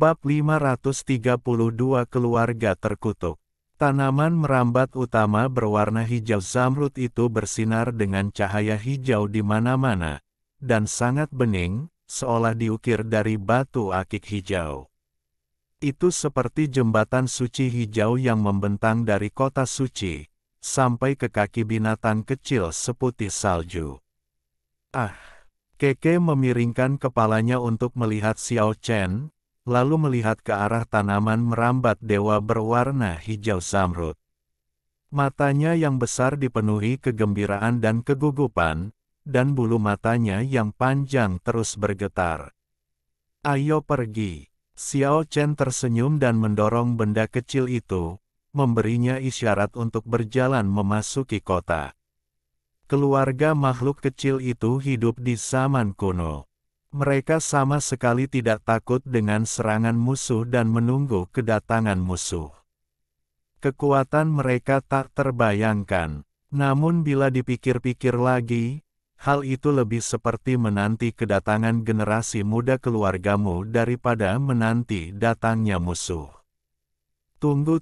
Bab 532 Keluarga Terkutuk. Tanaman merambat utama berwarna hijau zamrud itu bersinar dengan cahaya hijau di mana-mana, dan sangat bening, seolah diukir dari batu akik hijau. Itu seperti jembatan suci hijau yang membentang dari kota suci, sampai ke kaki binatang kecil seputih salju. Ah! Keke memiringkan kepalanya untuk melihat Xiao Chen, lalu melihat ke arah tanaman merambat dewa berwarna hijau zamrud. Matanya yang besar dipenuhi kegembiraan dan kegugupan, dan bulu matanya yang panjang terus bergetar. "Ayo pergi." Xiao Chen tersenyum dan mendorong benda kecil itu, memberinya isyarat untuk berjalan memasuki kota. Keluarga makhluk kecil itu hidup di zaman kuno. Mereka sama sekali tidak takut dengan serangan musuh dan menunggu kedatangan musuh. Kekuatan mereka tak terbayangkan. Namun bila dipikir-pikir lagi, hal itu lebih seperti menanti kedatangan generasi muda keluargamu daripada menanti datangnya musuh. Tunggu,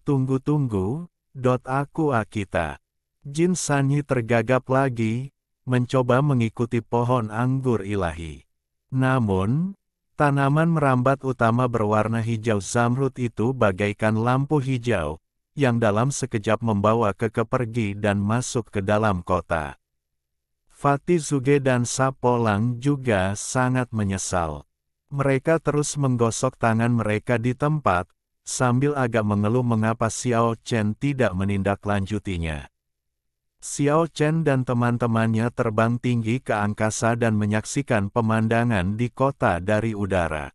aku Akita. Jin Sanyi tergagap lagi, mencoba mengikuti pohon anggur ilahi. Namun, tanaman merambat utama berwarna hijau zamrud itu bagaikan lampu hijau, yang dalam sekejap membawa Keke pergi dan masuk ke dalam kota. Fatih Zuge dan Sapolang juga sangat menyesal. Mereka terus menggosok tangan mereka di tempat, sambil agak mengeluh mengapa Xiao Chen tidak menindaklanjutinya. Xiao Chen dan teman-temannya terbang tinggi ke angkasa dan menyaksikan pemandangan di kota dari udara.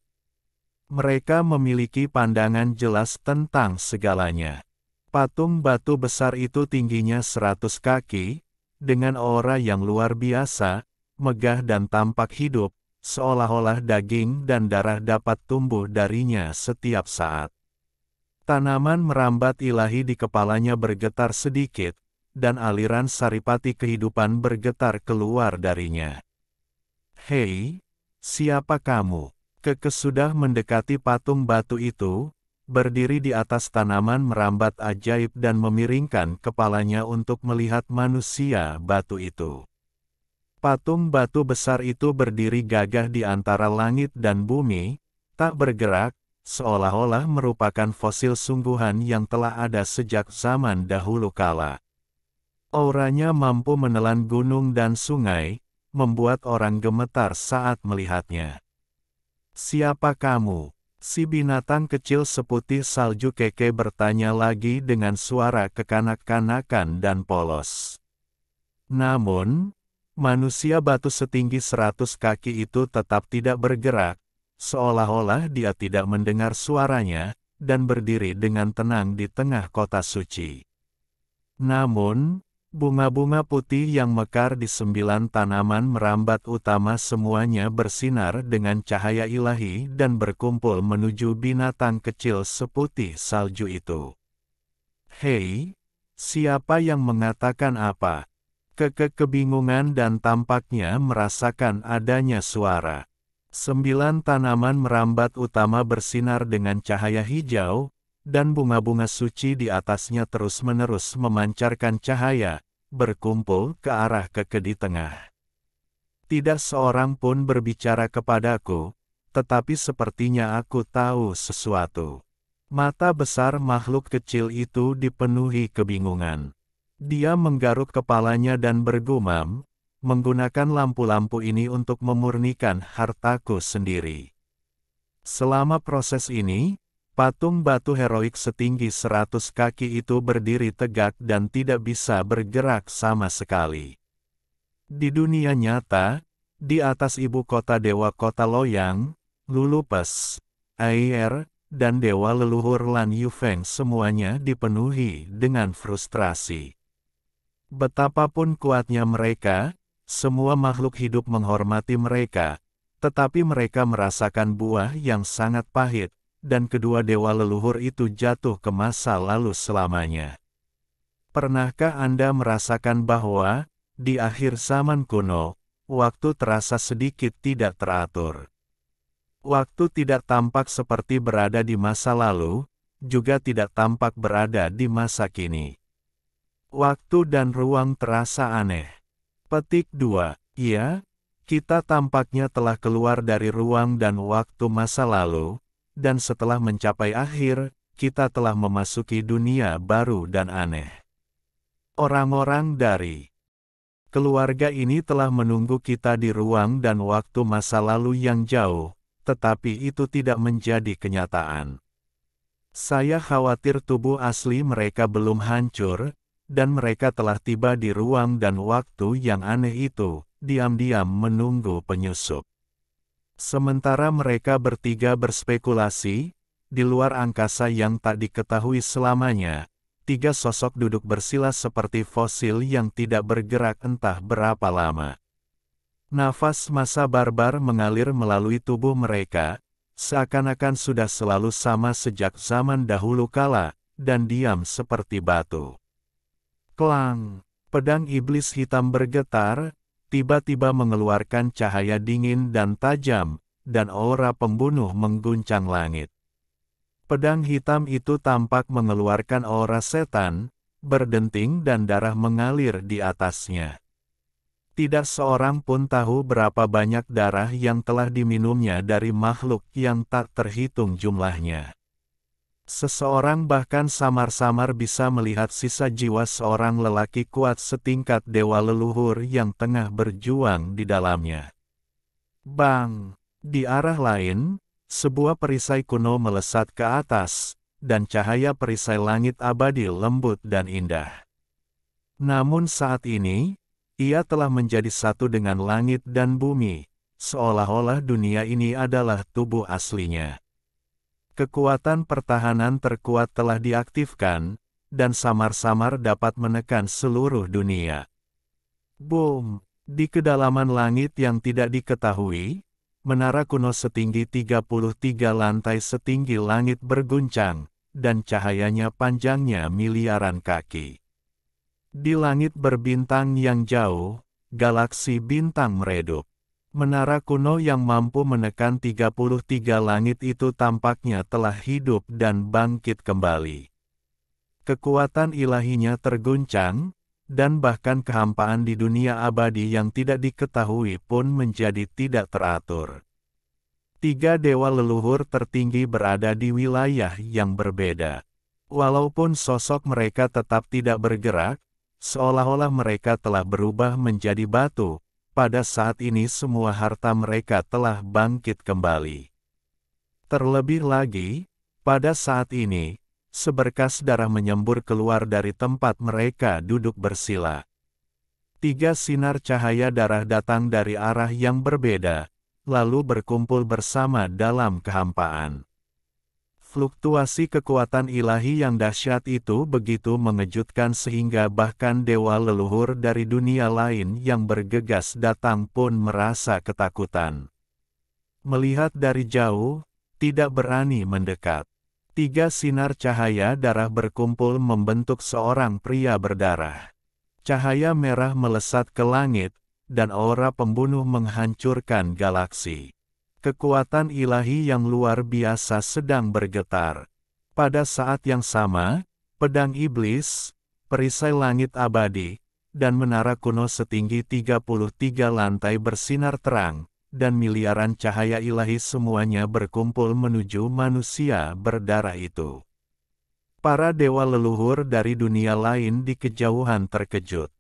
Mereka memiliki pandangan jelas tentang segalanya. Patung batu besar itu tingginya 100 kaki, dengan aura yang luar biasa, megah dan tampak hidup, seolah-olah daging dan darah dapat tumbuh darinya setiap saat. Tanaman merambat ilahi di kepalanya bergetar sedikit, dan aliran saripati kehidupan bergetar keluar darinya. "Hei, siapa kamu?" Keke sudah mendekati patung batu itu, berdiri di atas tanaman merambat ajaib dan memiringkan kepalanya untuk melihat manusia batu itu. Patung batu besar itu berdiri gagah di antara langit dan bumi, tak bergerak, seolah-olah merupakan fosil sungguhan yang telah ada sejak zaman dahulu kala. Auranya mampu menelan gunung dan sungai, membuat orang gemetar saat melihatnya. "Siapa kamu?" Si binatang kecil seputih salju Keke bertanya lagi dengan suara kekanak-kanakan dan polos. Namun, manusia batu setinggi 100 kaki itu tetap tidak bergerak, seolah-olah dia tidak mendengar suaranya, dan berdiri dengan tenang di tengah kota suci. Namun, bunga-bunga putih yang mekar di 9 tanaman merambat utama semuanya bersinar dengan cahaya ilahi dan berkumpul menuju binatang kecil seputih salju itu. "Hei, siapa yang mengatakan apa?" Keke kebingungan dan tampaknya merasakan adanya suara. 9 tanaman merambat utama bersinar dengan cahaya hijau, dan bunga-bunga suci di atasnya terus-menerus memancarkan cahaya, berkumpul ke arah Keke di tengah. Tidak seorang pun berbicara kepadaku, tetapi sepertinya aku tahu sesuatu. Mata besar makhluk kecil itu dipenuhi kebingungan. Dia menggaruk kepalanya dan bergumam, menggunakan lampu-lampu ini untuk memurnikan hartaku sendiri. Selama proses ini, patung batu heroik setinggi 100 kaki itu berdiri tegak dan tidak bisa bergerak sama sekali. Di dunia nyata, di atas ibu kota dewa kota Loyang, Lulupes, Air, dan dewa leluhur Lan Yufeng semuanya dipenuhi dengan frustrasi. Betapapun kuatnya mereka, semua makhluk hidup menghormati mereka, tetapi mereka merasakan buah yang sangat pahit, dan kedua dewa leluhur itu jatuh ke masa lalu selamanya. Pernahkah Anda merasakan bahwa, di akhir zaman kuno, waktu terasa sedikit tidak teratur? Waktu tidak tampak seperti berada di masa lalu, juga tidak tampak berada di masa kini. Waktu dan ruang terasa aneh. Petik 2. Iya, kita tampaknya telah keluar dari ruang dan waktu masa lalu, dan setelah mencapai akhir, kita telah memasuki dunia baru dan aneh. Orang-orang dari keluarga ini telah menunggu kita di ruang dan waktu masa lalu yang jauh, tetapi itu tidak menjadi kenyataan. Saya khawatir tubuh asli mereka belum hancur, dan mereka telah tiba di ruang dan waktu yang aneh itu, diam-diam menunggu penyusup. Sementara mereka bertiga berspekulasi, di luar angkasa yang tak diketahui selamanya, tiga sosok duduk bersila seperti fosil yang tidak bergerak entah berapa lama. Nafas masa barbar mengalir melalui tubuh mereka, seakan-akan sudah selalu sama sejak zaman dahulu kala, dan diam seperti batu. Klang! Pedang iblis hitam bergetar, tiba-tiba mengeluarkan cahaya dingin dan tajam, dan aura pembunuh mengguncang langit. Pedang hitam itu tampak mengeluarkan aura setan, berdenting dan darah mengalir di atasnya. Tidak seorang pun tahu berapa banyak darah yang telah diminumnya dari makhluk yang tak terhitung jumlahnya. Seseorang bahkan samar-samar bisa melihat sisa jiwa seorang lelaki kuat setingkat dewa leluhur yang tengah berjuang di dalamnya. Bang! Di arah lain, sebuah perisai kuno melesat ke atas, dan cahaya perisai langit abadi lembut dan indah. Namun saat ini, ia telah menjadi satu dengan langit dan bumi, seolah-olah dunia ini adalah tubuh aslinya. Kekuatan pertahanan terkuat telah diaktifkan, dan samar-samar dapat menekan seluruh dunia. Boom! Di kedalaman langit yang tidak diketahui, menara kuno setinggi 33 lantai setinggi langit berguncang, dan cahayanya panjangnya miliaran kaki. Di langit berbintang yang jauh, galaksi bintang meredup. Menara kuno yang mampu menekan 33 langit itu tampaknya telah hidup dan bangkit kembali. Kekuatan ilahinya terguncang, dan bahkan kehampaan di dunia abadi yang tidak diketahui pun menjadi tidak teratur. Tiga dewa leluhur tertinggi berada di wilayah yang berbeda. Walaupun sosok mereka tetap tidak bergerak, seolah-olah mereka telah berubah menjadi batu, pada saat ini semua harta mereka telah bangkit kembali. Terlebih lagi, pada saat ini, seberkas darah menyembur keluar dari tempat mereka duduk bersila. Tiga sinar cahaya darah datang dari arah yang berbeda, lalu berkumpul bersama dalam kehampaan. Fluktuasi kekuatan ilahi yang dahsyat itu begitu mengejutkan sehingga bahkan dewa leluhur dari dunia lain yang bergegas datang pun merasa ketakutan. Melihat dari jauh, tidak berani mendekat. Tiga sinar cahaya darah berkumpul membentuk seorang pria berdarah. Cahaya merah melesat ke langit, dan aura pembunuh menghancurkan galaksi. Kekuatan ilahi yang luar biasa sedang bergetar. Pada saat yang sama, pedang iblis, perisai langit abadi, dan menara kuno setinggi 33 lantai bersinar terang, dan miliaran cahaya ilahi semuanya berkumpul menuju manusia berdarah itu. Para dewa leluhur dari dunia lain di kejauhan terkejut.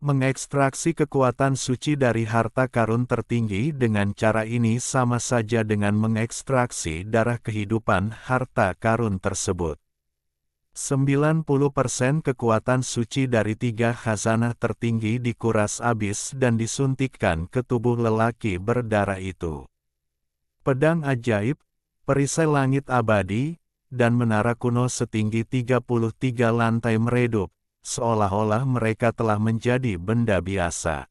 Mengekstraksi kekuatan suci dari harta karun tertinggi dengan cara ini sama saja dengan mengekstraksi darah kehidupan harta karun tersebut. 90% kekuatan suci dari tiga khazanah tertinggi dikuras habis dan disuntikkan ke tubuh lelaki berdarah itu. Pedang ajaib, perisai langit abadi, dan menara kuno setinggi 33 lantai meredup, seolah-olah mereka telah menjadi benda biasa.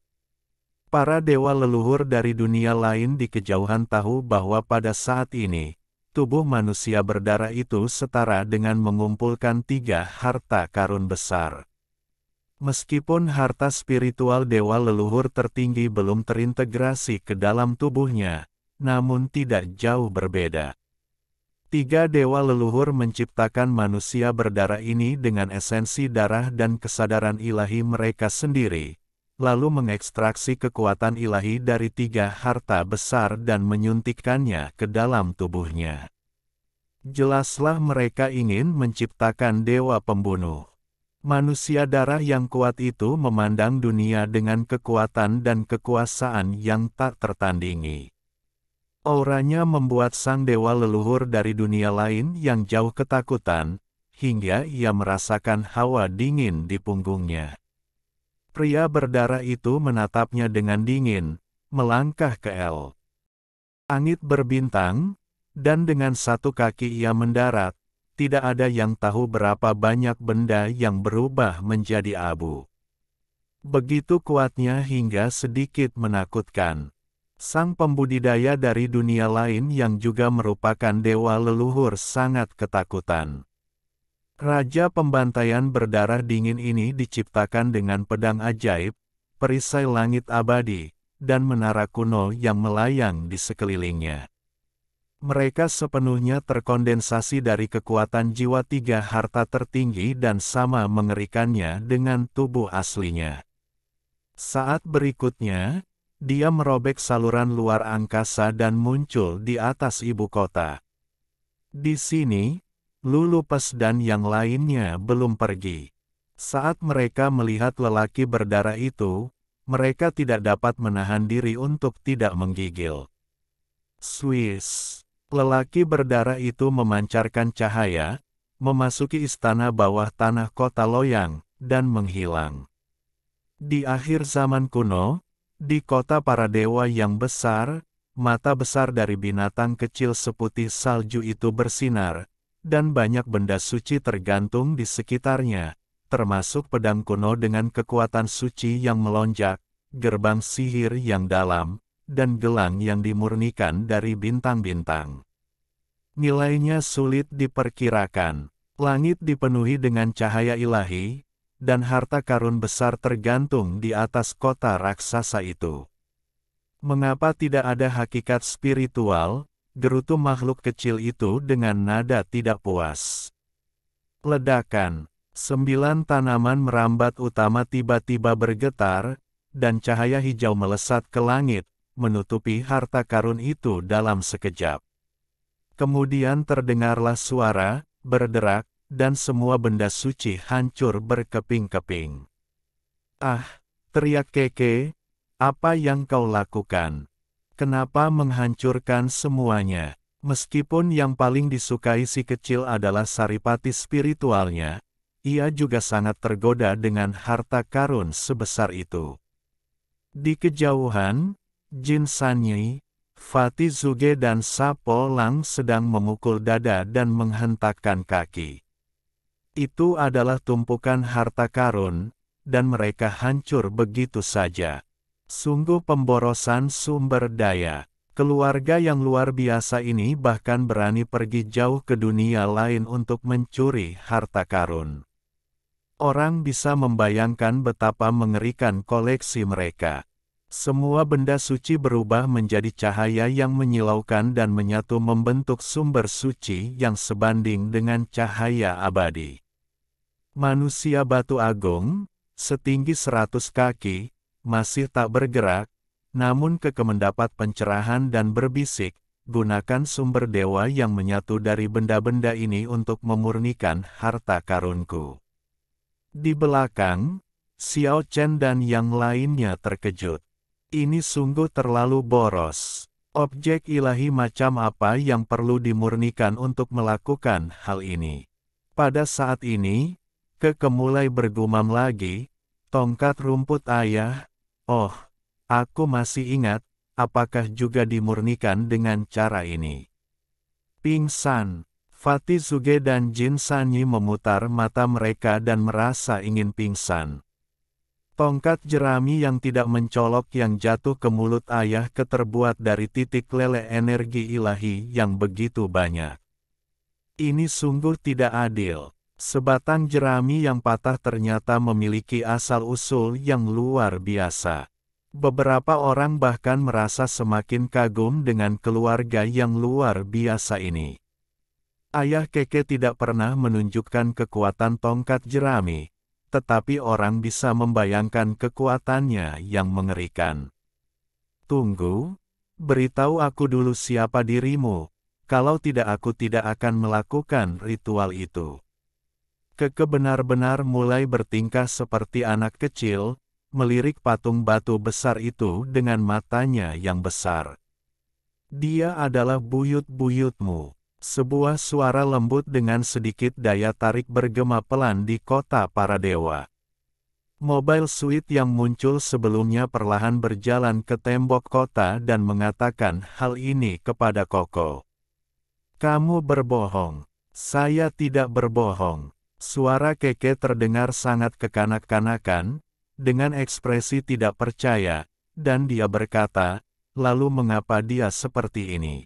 Para dewa leluhur dari dunia lain di kejauhan tahu bahwa pada saat ini, tubuh manusia berdarah itu setara dengan mengumpulkan tiga harta karun besar. Meskipun harta spiritual dewa leluhur tertinggi belum terintegrasi ke dalam tubuhnya, namun tidak jauh berbeda. Tiga dewa leluhur menciptakan manusia berdarah ini dengan esensi darah dan kesadaran ilahi mereka sendiri, lalu mengekstraksi kekuatan ilahi dari tiga harta besar dan menyuntikkannya ke dalam tubuhnya. Jelaslah mereka ingin menciptakan dewa pembunuh. Manusia darah yang kuat itu memandang dunia dengan kekuatan dan kekuasaan yang tak tertandingi. Auranya membuat sang dewa leluhur dari dunia lain yang jauh ketakutan, hingga ia merasakan hawa dingin di punggungnya. Pria berdarah itu menatapnya dengan dingin, melangkah ke langit berbintang, dan dengan satu kaki ia mendarat. Tidak ada yang tahu berapa banyak benda yang berubah menjadi abu. Begitu kuatnya hingga sedikit menakutkan. Sang pembudidaya dari dunia lain yang juga merupakan dewa leluhur sangat ketakutan. Raja pembantaian berdarah dingin ini diciptakan dengan pedang ajaib, perisai langit abadi, dan menara kuno yang melayang di sekelilingnya. Mereka sepenuhnya terkondensasi dari kekuatan jiwa tiga harta tertinggi dan sama mengerikannya dengan tubuh aslinya. Saat berikutnya, dia merobek saluran luar angkasa dan muncul di atas ibu kota. Di sini, Lulupes dan yang lainnya belum pergi. Saat mereka melihat lelaki berdarah itu, mereka tidak dapat menahan diri untuk tidak menggigil. Swiss. Lelaki berdarah itu memancarkan cahaya, memasuki istana bawah tanah kota Loyang, dan menghilang. Di akhir zaman kuno, di kota para dewa yang besar, mata besar dari binatang kecil seputih salju itu bersinar, dan banyak benda suci tergantung di sekitarnya, termasuk pedang kuno dengan kekuatan suci yang melonjak, gerbang sihir yang dalam, dan gelang yang dimurnikan dari bintang-bintang. Nilainya sulit diperkirakan. Langit dipenuhi dengan cahaya ilahi, dan harta karun besar tergantung di atas kota raksasa itu. Mengapa tidak ada hakikat spiritual? Gerutu makhluk kecil itu dengan nada tidak puas. Ledakan. 9 tanaman merambat utama tiba-tiba bergetar, dan cahaya hijau melesat ke langit, menutupi harta karun itu dalam sekejap. Kemudian terdengarlah suara, berderak, dan semua benda suci hancur berkeping-keping. "Ah," teriak Keke, "apa yang kau lakukan? Kenapa menghancurkan semuanya?" Meskipun yang paling disukai si kecil adalah saripati spiritualnya, ia juga sangat tergoda dengan harta karun sebesar itu. Di kejauhan, Jin Sanyi, Fatih Zuge dan Sapo Lang sedang memukul dada dan menghentakkan kaki. Itu adalah tumpukan harta karun, dan mereka hancur begitu saja. Sungguh pemborosan sumber daya. Keluarga yang luar biasa ini bahkan berani pergi jauh ke dunia lain untuk mencuri harta karun. Orang bisa membayangkan betapa mengerikan koleksi mereka. Semua benda suci berubah menjadi cahaya yang menyilaukan dan menyatu membentuk sumber suci yang sebanding dengan cahaya abadi. Manusia batu agung, setinggi 100 kaki, masih tak bergerak, namun Keke mendapat pencerahan dan berbisik, "Gunakan sumber dewa yang menyatu dari benda-benda ini untuk memurnikan harta karunku." Di belakang, Xiao Chen dan yang lainnya terkejut. Ini sungguh terlalu boros. Objek ilahi macam apa yang perlu dimurnikan untuk melakukan hal ini? Pada saat ini, Keke mulai bergumam lagi, "Tongkat rumput ayah, oh, aku masih ingat, apakah juga dimurnikan dengan cara ini?" Pingsan. Fatih Zuge dan Jin Sanyi memutar mata mereka dan merasa ingin pingsan. Tongkat jerami yang tidak mencolok yang jatuh ke mulut ayah terbuat dari titik lele energi ilahi yang begitu banyak. Ini sungguh tidak adil. Sebatang jerami yang patah ternyata memiliki asal-usul yang luar biasa. Beberapa orang bahkan merasa semakin kagum dengan keluarga yang luar biasa ini. Ayah Keke tidak pernah menunjukkan kekuatan tongkat jerami, tetapi orang bisa membayangkan kekuatannya yang mengerikan. Tunggu, beritahu aku dulu siapa dirimu, kalau tidak aku tidak akan melakukan ritual itu. Keke benar-benar mulai bertingkah seperti anak kecil, melirik patung batu besar itu dengan matanya yang besar. Dia adalah buyut-buyutmu. Sebuah suara lembut dengan sedikit daya tarik bergema pelan di kota para dewa. Mobile Suit yang muncul sebelumnya perlahan berjalan ke tembok kota dan mengatakan hal ini kepada Koko. Kamu berbohong. Saya tidak berbohong. Suara Keke terdengar sangat kekanak-kanakan, dengan ekspresi tidak percaya, dan dia berkata, lalu mengapa dia seperti ini?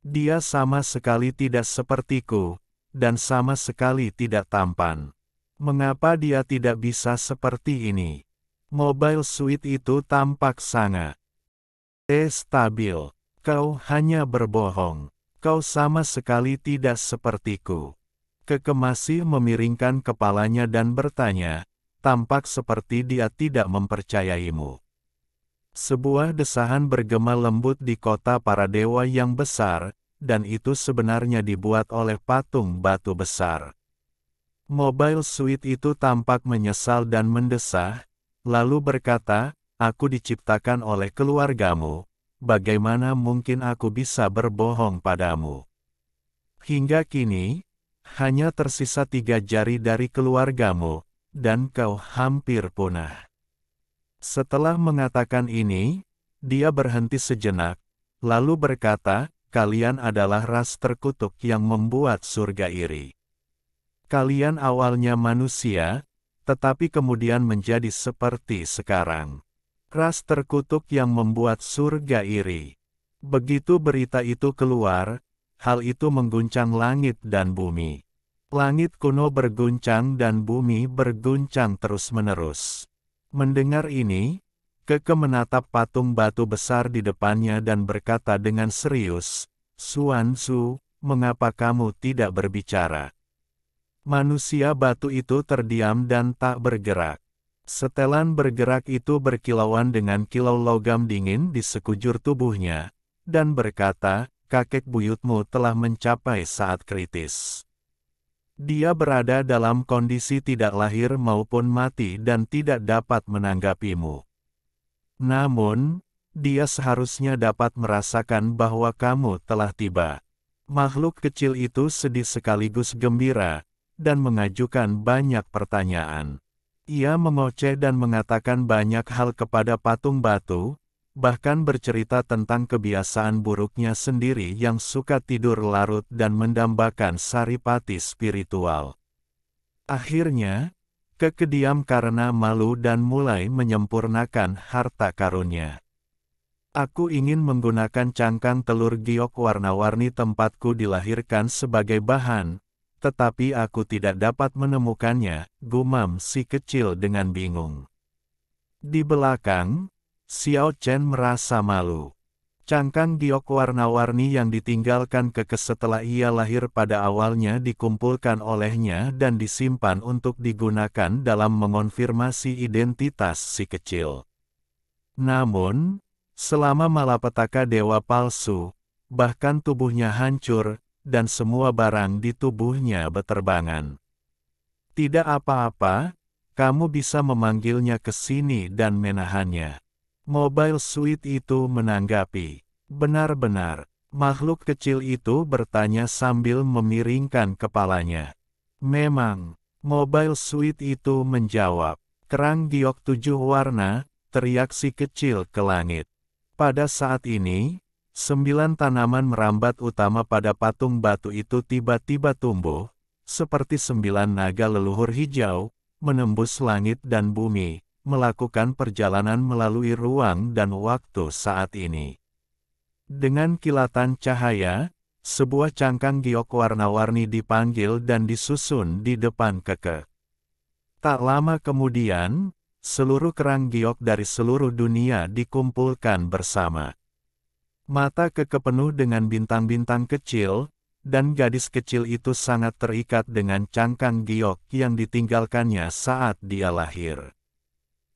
Dia sama sekali tidak sepertiku, dan sama sekali tidak tampan. Mengapa dia tidak bisa seperti ini? Mobile Suit itu tampak sangat stabil. Kau hanya berbohong. Kau sama sekali tidak sepertiku. Keke masih memiringkan kepalanya dan bertanya, tampak seperti dia tidak mempercayaimu. Sebuah desahan bergema lembut di kota para dewa yang besar, dan itu sebenarnya dibuat oleh patung batu besar. Mobile Suit itu tampak menyesal dan mendesah, lalu berkata, aku diciptakan oleh keluargamu, bagaimana mungkin aku bisa berbohong padamu? Hingga kini, hanya tersisa 3 jari dari keluargamu, dan kau hampir punah. Setelah mengatakan ini, dia berhenti sejenak, lalu berkata, kalian adalah ras terkutuk yang membuat surga iri. Kalian awalnya manusia, tetapi kemudian menjadi seperti sekarang. Ras terkutuk yang membuat surga iri. Begitu berita itu keluar, hal itu mengguncang langit dan bumi. Langit kuno berguncang dan bumi berguncang terus-menerus. Mendengar ini, Keke menatap patung batu besar di depannya dan berkata dengan serius, Xuanzu, mengapa kamu tidak berbicara? Manusia batu itu terdiam dan tak bergerak. Setelan bergerak itu berkilauan dengan kilau logam dingin di sekujur tubuhnya, dan berkata, kakek buyutmu telah mencapai saat kritis. Dia berada dalam kondisi tidak lahir maupun mati dan tidak dapat menanggapimu. Namun, dia seharusnya dapat merasakan bahwa kamu telah tiba. Makhluk kecil itu sedih sekaligus gembira, dan mengajukan banyak pertanyaan. Ia mengoceh dan mengatakan banyak hal kepada patung batu, bahkan bercerita tentang kebiasaan buruknya sendiri yang suka tidur larut dan mendambakan saripati spiritual. Akhirnya, Keke diam karena malu dan mulai menyempurnakan harta karunnya. Aku ingin menggunakan cangkang telur giok warna-warni tempatku dilahirkan sebagai bahan, tetapi aku tidak dapat menemukannya, gumam si kecil dengan bingung. Di belakang, Xiao Chen merasa malu. Cangkang giok warna-warni yang ditinggalkan Keke setelah ia lahir pada awalnya dikumpulkan olehnya dan disimpan untuk digunakan dalam mengonfirmasi identitas si kecil. Namun, selama malapetaka dewa palsu, bahkan tubuhnya hancur, dan semua barang di tubuhnya beterbangan. Tidak apa-apa, kamu bisa memanggilnya ke sini dan menahannya. Mobile Suit itu menanggapi. Benar-benar, makhluk kecil itu bertanya sambil memiringkan kepalanya. Memang, Mobile Suit itu menjawab. Kerang giok 7 warna, teriak si kecil ke langit. Pada saat ini, 9 tanaman merambat utama pada patung batu itu tiba-tiba tumbuh, seperti 9 naga leluhur hijau, menembus langit dan bumi, melakukan perjalanan melalui ruang dan waktu saat ini. Dengan kilatan cahaya, sebuah cangkang giok warna-warni dipanggil dan disusun di depan Keke. Tak lama kemudian, seluruh kerang giok dari seluruh dunia dikumpulkan bersama. Mata Keke penuh dengan bintang-bintang kecil, dan gadis kecil itu sangat terikat dengan cangkang giok yang ditinggalkannya saat dia lahir.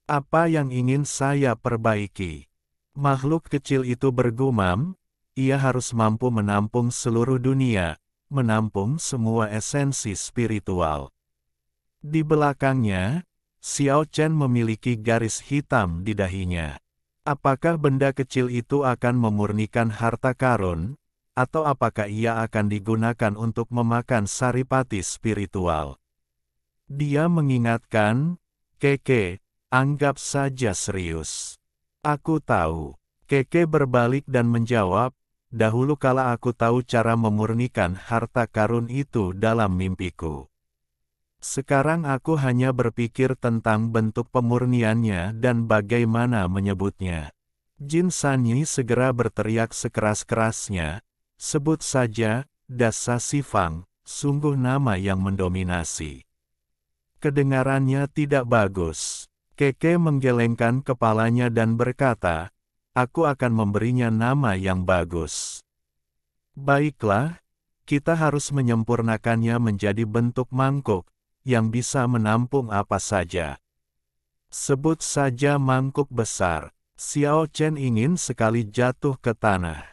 Apa yang ingin saya perbaiki? Makhluk kecil itu bergumam, ia harus mampu menampung seluruh dunia, menampung semua esensi spiritual. Di belakangnya, Xiao Chen memiliki garis hitam di dahinya. Apakah benda kecil itu akan memurnikan harta karun, atau apakah ia akan digunakan untuk memakan saripati spiritual? Dia mengingatkan, Keke, anggap saja serius. Aku tahu. Keke berbalik dan menjawab, dahulu kala aku tahu cara memurnikan harta karun itu dalam mimpiku. Sekarang aku hanya berpikir tentang bentuk pemurniannya dan bagaimana menyebutnya. Jin Sanyi segera berteriak sekeras-kerasnya, sebut saja, Dasa Sifang, sungguh nama yang mendominasi. Kedengarannya tidak bagus. Keke menggelengkan kepalanya dan berkata, aku akan memberinya nama yang bagus. Baiklah, kita harus menyempurnakannya menjadi bentuk mangkuk, yang bisa menampung apa saja. Sebut saja mangkuk besar. Xiao Chen ingin sekali jatuh ke tanah.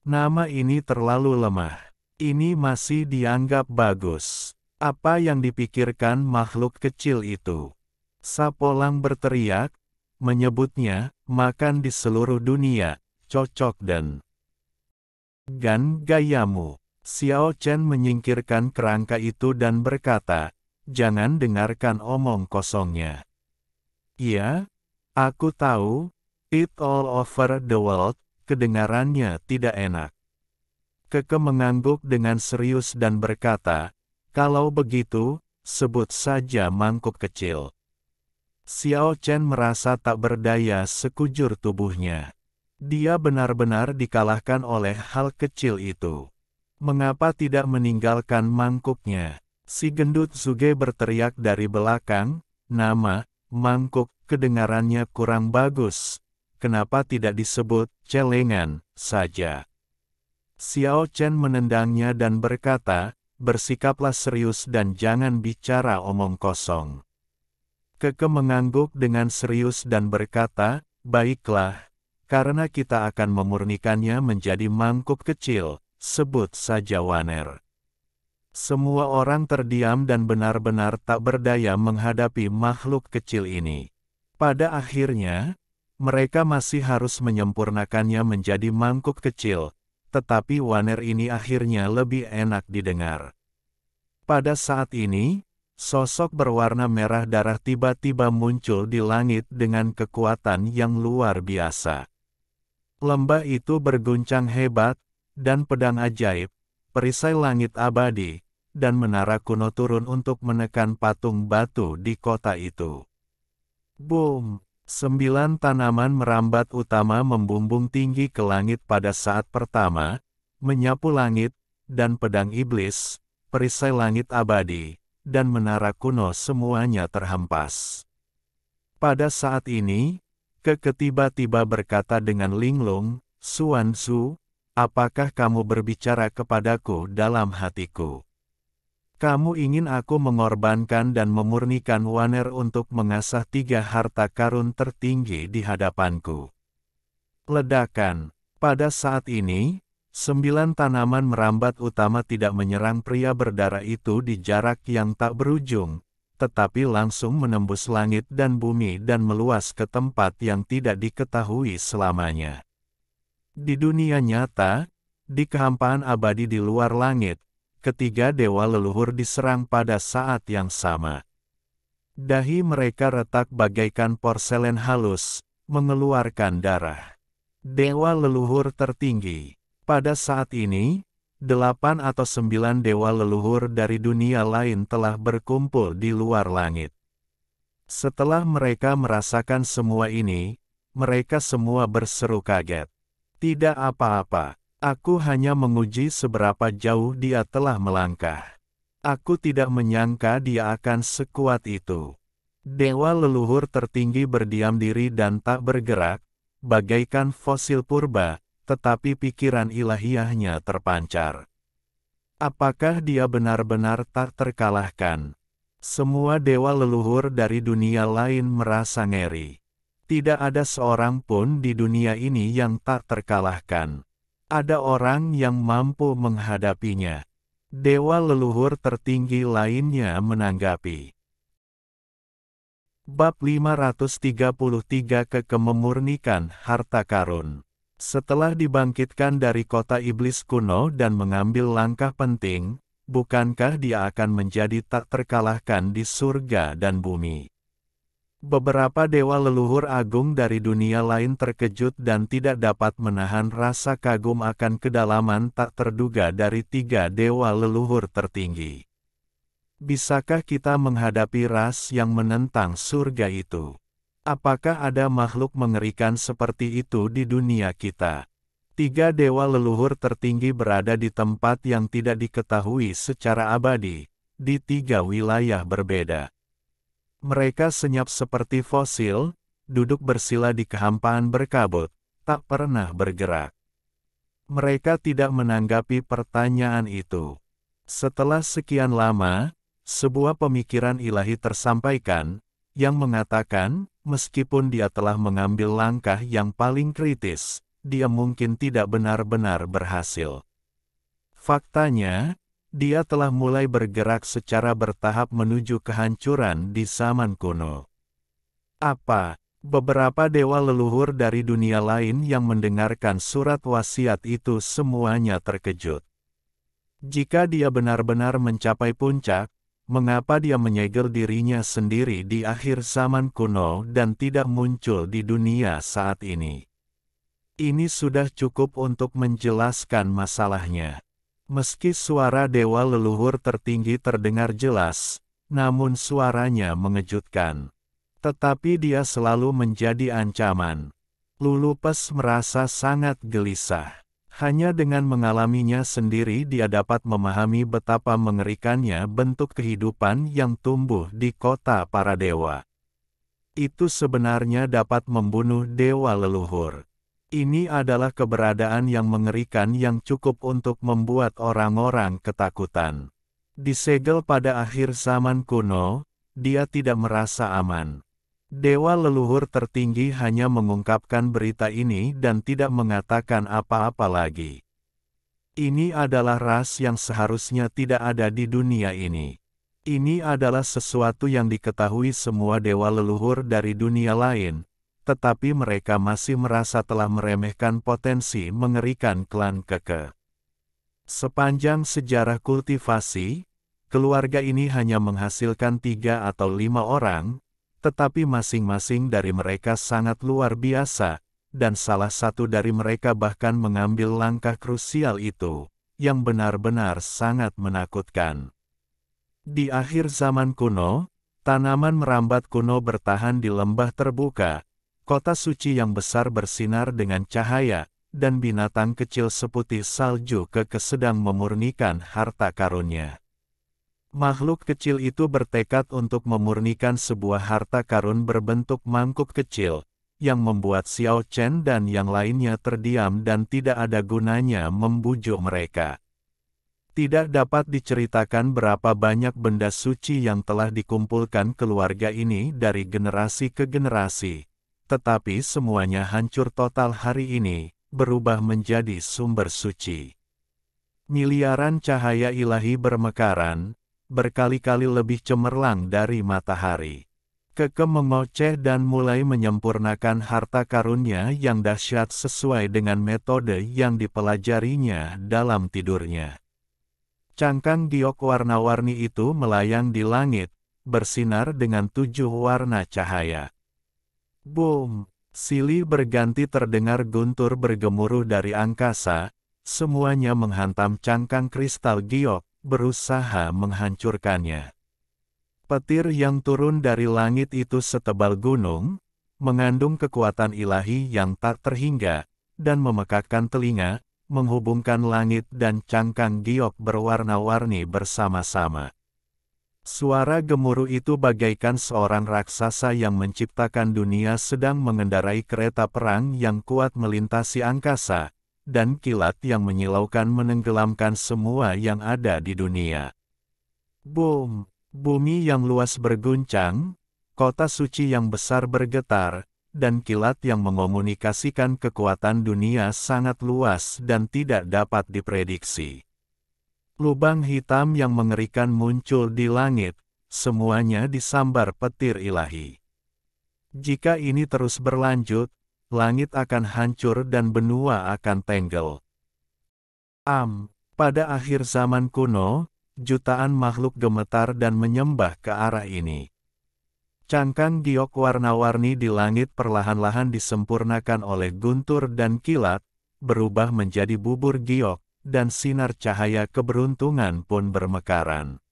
Nama ini terlalu lemah. Ini masih dianggap bagus. Apa yang dipikirkan makhluk kecil itu? Sapolang berteriak, menyebutnya, makan di seluruh dunia, cocok dan gan gayamu. Xiao Chen menyingkirkan kerangka itu dan berkata, jangan dengarkan omong kosongnya. Iya, aku tahu, it all over the world, kedengarannya tidak enak. Keke mengangguk dengan serius dan berkata, kalau begitu, sebut saja mangkuk kecil. Xiao Chen merasa tak berdaya sekujur tubuhnya. Dia benar-benar dikalahkan oleh hal kecil itu. Mengapa tidak meninggalkan mangkuknya? Si gendut Zuge berteriak dari belakang, nama, mangkuk, kedengarannya kurang bagus. Kenapa tidak disebut, celengan, saja? Xiao Chen menendangnya dan berkata, bersikaplah serius dan jangan bicara omong kosong. Keke mengangguk dengan serius dan berkata, baiklah, karena kita akan memurnikannya menjadi mangkuk kecil, sebut saja Waner. Semua orang terdiam dan benar-benar tak berdaya menghadapi makhluk kecil ini. Pada akhirnya, mereka masih harus menyempurnakannya menjadi mangkuk kecil, tetapi Waner ini akhirnya lebih enak didengar. Pada saat ini, sosok berwarna merah darah tiba-tiba muncul di langit dengan kekuatan yang luar biasa. Lembah itu berguncang hebat, dan pedang ajaib, perisai langit abadi, dan menara kuno turun untuk menekan patung batu di kota itu. Boom! 9 tanaman merambat utama membumbung tinggi ke langit pada saat pertama, menyapu langit, dan pedang iblis, perisai langit abadi, dan menara kuno semuanya terhempas. Pada saat ini, Keke tiba-tiba berkata dengan linglung, Xuan Zhu, apakah kamu berbicara kepadaku dalam hatiku? Kamu ingin aku mengorbankan dan memurnikan Waner untuk mengasah 3 harta karun tertinggi di hadapanku. Ledakan. Pada saat ini, 9 tanaman merambat utama tidak menyerang pria berdarah itu di jarak yang tak berujung, tetapi langsung menembus langit dan bumi dan meluas ke tempat yang tidak diketahui selamanya. Di dunia nyata, di kehampaan abadi di luar langit, ketiga dewa leluhur diserang pada saat yang sama. Dahi mereka retak bagaikan porselen halus, mengeluarkan darah. Dewa leluhur tertinggi. Pada saat ini, 8 atau 9 dewa leluhur dari dunia lain telah berkumpul di luar langit. Setelah mereka merasakan semua ini, mereka semua berseru kaget. Tidak apa-apa. Aku hanya menguji seberapa jauh dia telah melangkah. Aku tidak menyangka dia akan sekuat itu. Dewa leluhur tertinggi berdiam diri dan tak bergerak, bagaikan fosil purba, tetapi pikiran ilahiyahnya terpancar. Apakah dia benar-benar tak terkalahkan? Semua dewa leluhur dari dunia lain merasa ngeri. Tidak ada seorang pun di dunia ini yang tak terkalahkan. Ada orang yang mampu menghadapinya. Dewa leluhur tertinggi lainnya menanggapi. Bab 533 Memurnikan harta karun. Setelah dibangkitkan dari kota iblis kuno dan mengambil langkah penting, bukankah dia akan menjadi tak terkalahkan di surga dan bumi? Beberapa dewa leluhur agung dari dunia lain terkejut dan tidak dapat menahan rasa kagum akan kedalaman tak terduga dari tiga dewa leluhur tertinggi. Bisakah kita menghadapi ras yang menentang surga itu? Apakah ada makhluk mengerikan seperti itu di dunia kita? Tiga dewa leluhur tertinggi berada di tempat yang tidak diketahui secara abadi, di tiga wilayah berbeda. Mereka senyap seperti fosil, duduk bersila di kehampaan berkabut, tak pernah bergerak. Mereka tidak menanggapi pertanyaan itu. Setelah sekian lama, sebuah pemikiran ilahi tersampaikan, yang mengatakan, meskipun dia telah mengambil langkah yang paling kritis, dia mungkin tidak benar-benar berhasil. Faktanya, dia telah mulai bergerak secara bertahap menuju kehancuran di zaman kuno. Apa? Beberapa dewa leluhur dari dunia lain yang mendengarkan surat wasiat itu semuanya terkejut. Jika dia benar-benar mencapai puncak, mengapa dia menyegel dirinya sendiri di akhir zaman kuno dan tidak muncul di dunia saat ini? Ini sudah cukup untuk menjelaskan masalahnya. Meski suara dewa leluhur tertinggi terdengar jelas, namun suaranya mengejutkan. Tetapi dia selalu menjadi ancaman. Lulupes merasa sangat gelisah. Hanya dengan mengalaminya sendiri dia dapat memahami betapa mengerikannya bentuk kehidupan yang tumbuh di kota para dewa. Itu sebenarnya dapat membunuh dewa leluhur. Ini adalah keberadaan yang mengerikan yang cukup untuk membuat orang-orang ketakutan. Disegel pada akhir zaman kuno, dia tidak merasa aman. Dewa leluhur tertinggi hanya mengungkapkan berita ini dan tidak mengatakan apa-apa lagi. Ini adalah ras yang seharusnya tidak ada di dunia ini. Ini adalah sesuatu yang diketahui semua dewa leluhur dari dunia lain, tetapi mereka masih merasa telah meremehkan potensi mengerikan klan Keke. Sepanjang sejarah kultivasi, keluarga ini hanya menghasilkan 3 atau 5 orang, tetapi masing-masing dari mereka sangat luar biasa, dan salah satu dari mereka bahkan mengambil langkah krusial itu, yang benar-benar sangat menakutkan. Di akhir zaman kuno, tanaman merambat kuno bertahan di lembah terbuka, kota suci yang besar bersinar dengan cahaya, dan binatang kecil seputih salju Keke sedang memurnikan harta karunnya. Makhluk kecil itu bertekad untuk memurnikan sebuah harta karun berbentuk mangkuk kecil, yang membuat Xiao Chen dan yang lainnya terdiam dan tidak ada gunanya membujuk mereka. Tidak dapat diceritakan berapa banyak benda suci yang telah dikumpulkan keluarga ini dari generasi ke generasi, tetapi semuanya hancur total hari ini, berubah menjadi sumber suci. Miliaran cahaya ilahi bermekaran, berkali-kali lebih cemerlang dari matahari. Keke mengoceh dan mulai menyempurnakan harta karunnya yang dahsyat sesuai dengan metode yang dipelajarinya dalam tidurnya. Cangkang giok warna-warni itu melayang di langit, bersinar dengan 7 warna cahaya. Boom! Silih berganti terdengar guntur bergemuruh dari angkasa, semuanya menghantam cangkang kristal giok, berusaha menghancurkannya. Petir yang turun dari langit itu setebal gunung, mengandung kekuatan ilahi yang tak terhingga, dan memekakkan telinga, menghubungkan langit dan cangkang giok berwarna-warni bersama-sama. Suara gemuruh itu bagaikan seorang raksasa yang menciptakan dunia sedang mengendarai kereta perang yang kuat melintasi angkasa, dan kilat yang menyilaukan menenggelamkan semua yang ada di dunia. Boom! Bumi yang luas berguncang, kota suci yang besar bergetar, dan kilat yang mengomunikasikan kekuatan dunia sangat luas dan tidak dapat diprediksi. Lubang hitam yang mengerikan muncul di langit, semuanya disambar petir ilahi. Jika ini terus berlanjut, langit akan hancur dan benua akan tenggelam. Pada akhir zaman kuno, jutaan makhluk gemetar dan menyembah ke arah ini. Cangkang giok warna-warni di langit perlahan-lahan disempurnakan oleh guntur dan kilat, berubah menjadi bubur giok, dan sinar cahaya keberuntungan pun bermekaran.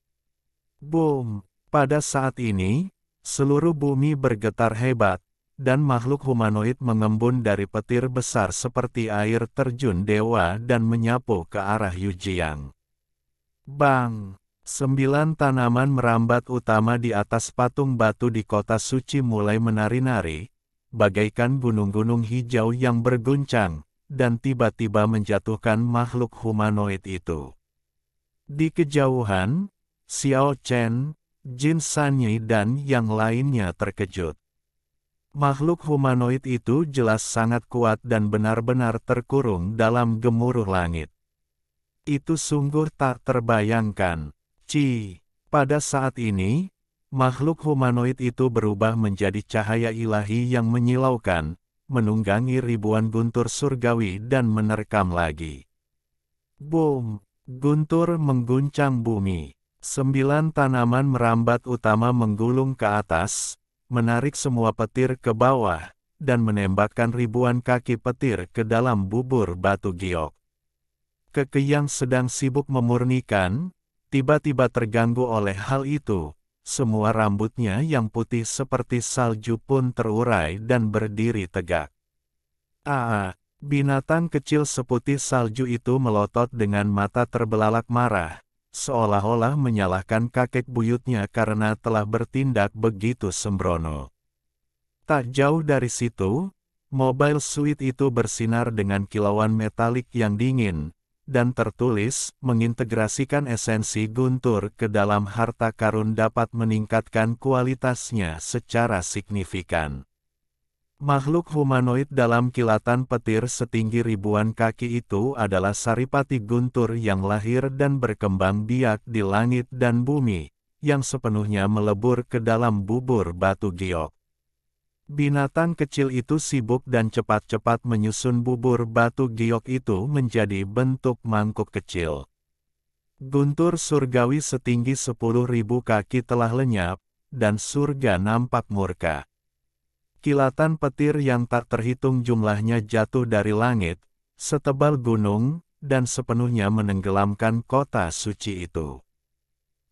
Boom! Pada saat ini, seluruh bumi bergetar hebat, dan makhluk humanoid mengembun dari petir besar seperti air terjun dewa dan menyapu ke arah Yujiang. Bang! 9 tanaman merambat utama di atas patung batu di kota suci mulai menari-nari, bagaikan gunung-gunung hijau yang berguncang, dan tiba-tiba menjatuhkan makhluk humanoid itu. Di kejauhan, Xiao Chen, Jin Sanyi dan yang lainnya terkejut. Makhluk humanoid itu jelas sangat kuat dan benar-benar terkurung dalam gemuruh langit. Itu sungguh tak terbayangkan. Pada saat ini, makhluk humanoid itu berubah menjadi cahaya ilahi yang menyilaukan, menunggangi ribuan guntur surgawi dan menerkam lagi. Boom! Guntur mengguncang bumi. 9 tanaman merambat utama menggulung ke atas, menarik semua petir ke bawah, dan menembakkan ribuan kaki petir ke dalam bubur batu giok. Keke yang sedang sibuk memurnikan, tiba-tiba terganggu oleh hal itu. Semua rambutnya yang putih seperti salju pun terurai dan berdiri tegak. Binatang kecil seputih salju itu melotot dengan mata terbelalak marah, seolah-olah menyalahkan kakek buyutnya karena telah bertindak begitu sembrono. Tak jauh dari situ, mobile suit itu bersinar dengan kilauan metalik yang dingin, dan tertulis, mengintegrasikan esensi guntur ke dalam harta karun dapat meningkatkan kualitasnya secara signifikan. Makhluk humanoid dalam kilatan petir setinggi ribuan kaki itu adalah saripati guntur yang lahir dan berkembang biak di langit dan bumi, yang sepenuhnya melebur ke dalam bubur batu giok. Binatang kecil itu sibuk dan cepat-cepat menyusun bubur batu giok itu menjadi bentuk mangkuk kecil. Guntur surgawi setinggi 10.000 kaki telah lenyap, dan surga nampak murka. Kilatan petir yang tak terhitung jumlahnya jatuh dari langit, setebal gunung, dan sepenuhnya menenggelamkan kota suci itu.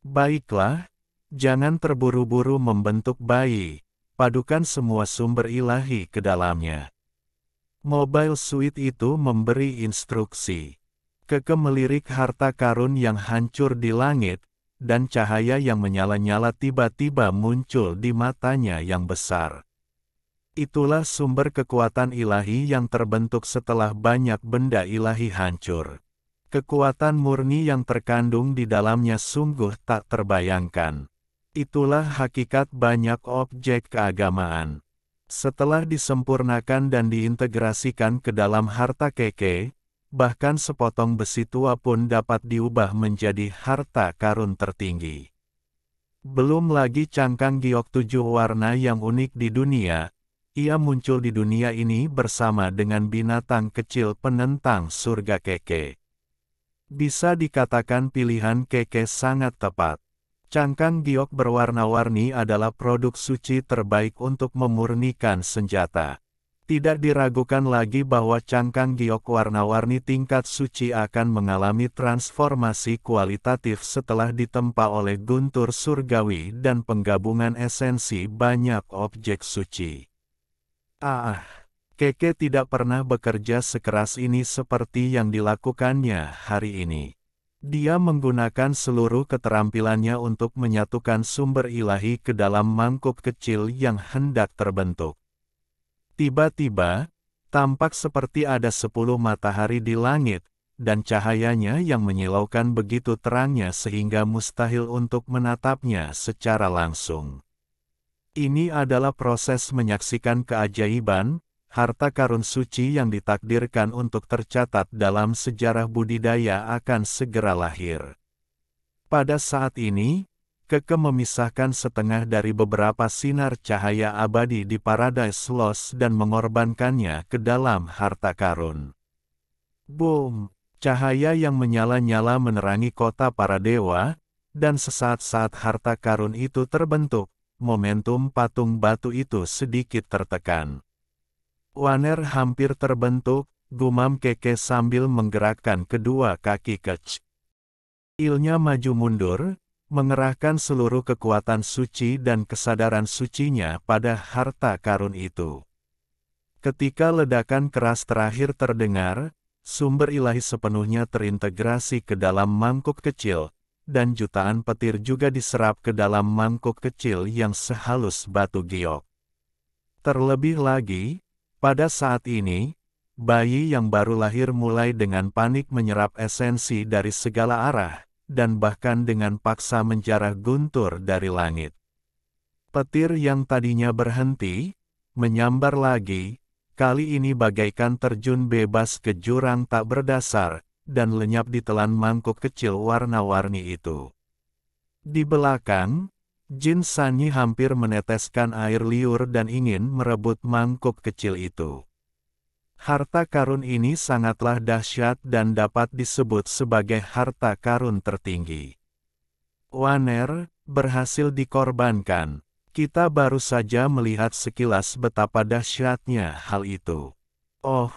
Baiklah, jangan terburu-buru membentuk bayi, padukan semua sumber ilahi ke dalamnya. Mobile suit itu memberi instruksi. Keke melirik harta karun yang hancur di langit, dan cahaya yang menyala-nyala tiba-tiba muncul di matanya yang besar. Itulah sumber kekuatan ilahi yang terbentuk setelah banyak benda ilahi hancur. Kekuatan murni yang terkandung di dalamnya sungguh tak terbayangkan. Itulah hakikat banyak objek keagamaan. Setelah disempurnakan dan diintegrasikan ke dalam harta keke, bahkan sepotong besi tua pun dapat diubah menjadi harta karun tertinggi. Belum lagi cangkang giok 7 warna yang unik di dunia. Ia muncul di dunia ini bersama dengan binatang kecil penentang surga keke. Bisa dikatakan pilihan keke sangat tepat. Cangkang giok berwarna-warni adalah produk suci terbaik untuk memurnikan senjata. Tidak diragukan lagi bahwa cangkang giok warna-warni tingkat suci akan mengalami transformasi kualitatif setelah ditempa oleh guntur surgawi dan penggabungan esensi banyak objek suci. Keke tidak pernah bekerja sekeras ini seperti yang dilakukannya hari ini. Dia menggunakan seluruh keterampilannya untuk menyatukan sumber ilahi ke dalam mangkuk kecil yang hendak terbentuk. Tiba-tiba, tampak seperti ada 10 matahari di langit, dan cahayanya yang menyilaukan begitu terangnya sehingga mustahil untuk menatapnya secara langsung. Ini adalah proses menyaksikan keajaiban, harta karun suci yang ditakdirkan untuk tercatat dalam sejarah budidaya akan segera lahir. Pada saat ini, Keke memisahkan setengah dari beberapa sinar cahaya abadi di Paradise Lost dan mengorbankannya ke dalam harta karun. Boom! Cahaya yang menyala-nyala menerangi kota para dewa, dan sesaat-saat harta karun itu terbentuk, momentum patung batu itu sedikit tertekan. Waner hampir terbentuk, gumam Keke sambil menggerakkan kedua kaki kecilnya maju mundur, mengerahkan seluruh kekuatan suci dan kesadaran sucinya pada harta karun itu. Ketika ledakan keras terakhir terdengar, sumber ilahi sepenuhnya terintegrasi ke dalam mangkuk kecil, dan jutaan petir juga diserap ke dalam mangkuk kecil yang sehalus batu giok. Terlebih lagi, pada saat ini, bayi yang baru lahir mulai dengan panik menyerap esensi dari segala arah, dan bahkan dengan paksa menjarah guntur dari langit. Petir yang tadinya berhenti, menyambar lagi, kali ini bagaikan terjun bebas ke jurang tak berdasar, dan lenyap di telan mangkuk kecil warna-warni itu. Di belakang, Jin Sanyi hampir meneteskan air liur dan ingin merebut mangkuk kecil itu. Harta karun ini sangatlah dahsyat dan dapat disebut sebagai harta karun tertinggi. Waner, berhasil dikorbankan. Kita baru saja melihat sekilas betapa dahsyatnya hal itu. Oh,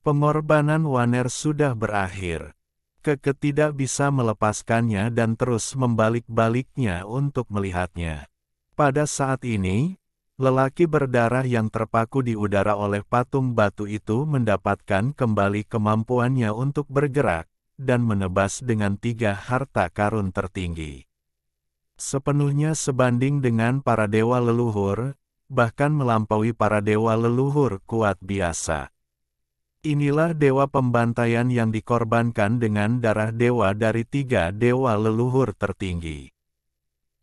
pengorbanan Waner sudah berakhir. Keke tidak bisa melepaskannya dan terus membalik-baliknya untuk melihatnya. Pada saat ini, lelaki berdarah yang terpaku di udara oleh patung batu itu mendapatkan kembali kemampuannya untuk bergerak, dan menebas dengan 3 harta karun tertinggi. Sepenuhnya sebanding dengan para dewa leluhur, bahkan melampaui para dewa leluhur kuat biasa. Inilah dewa pembantaian yang dikorbankan dengan darah dewa dari 3 dewa leluhur tertinggi.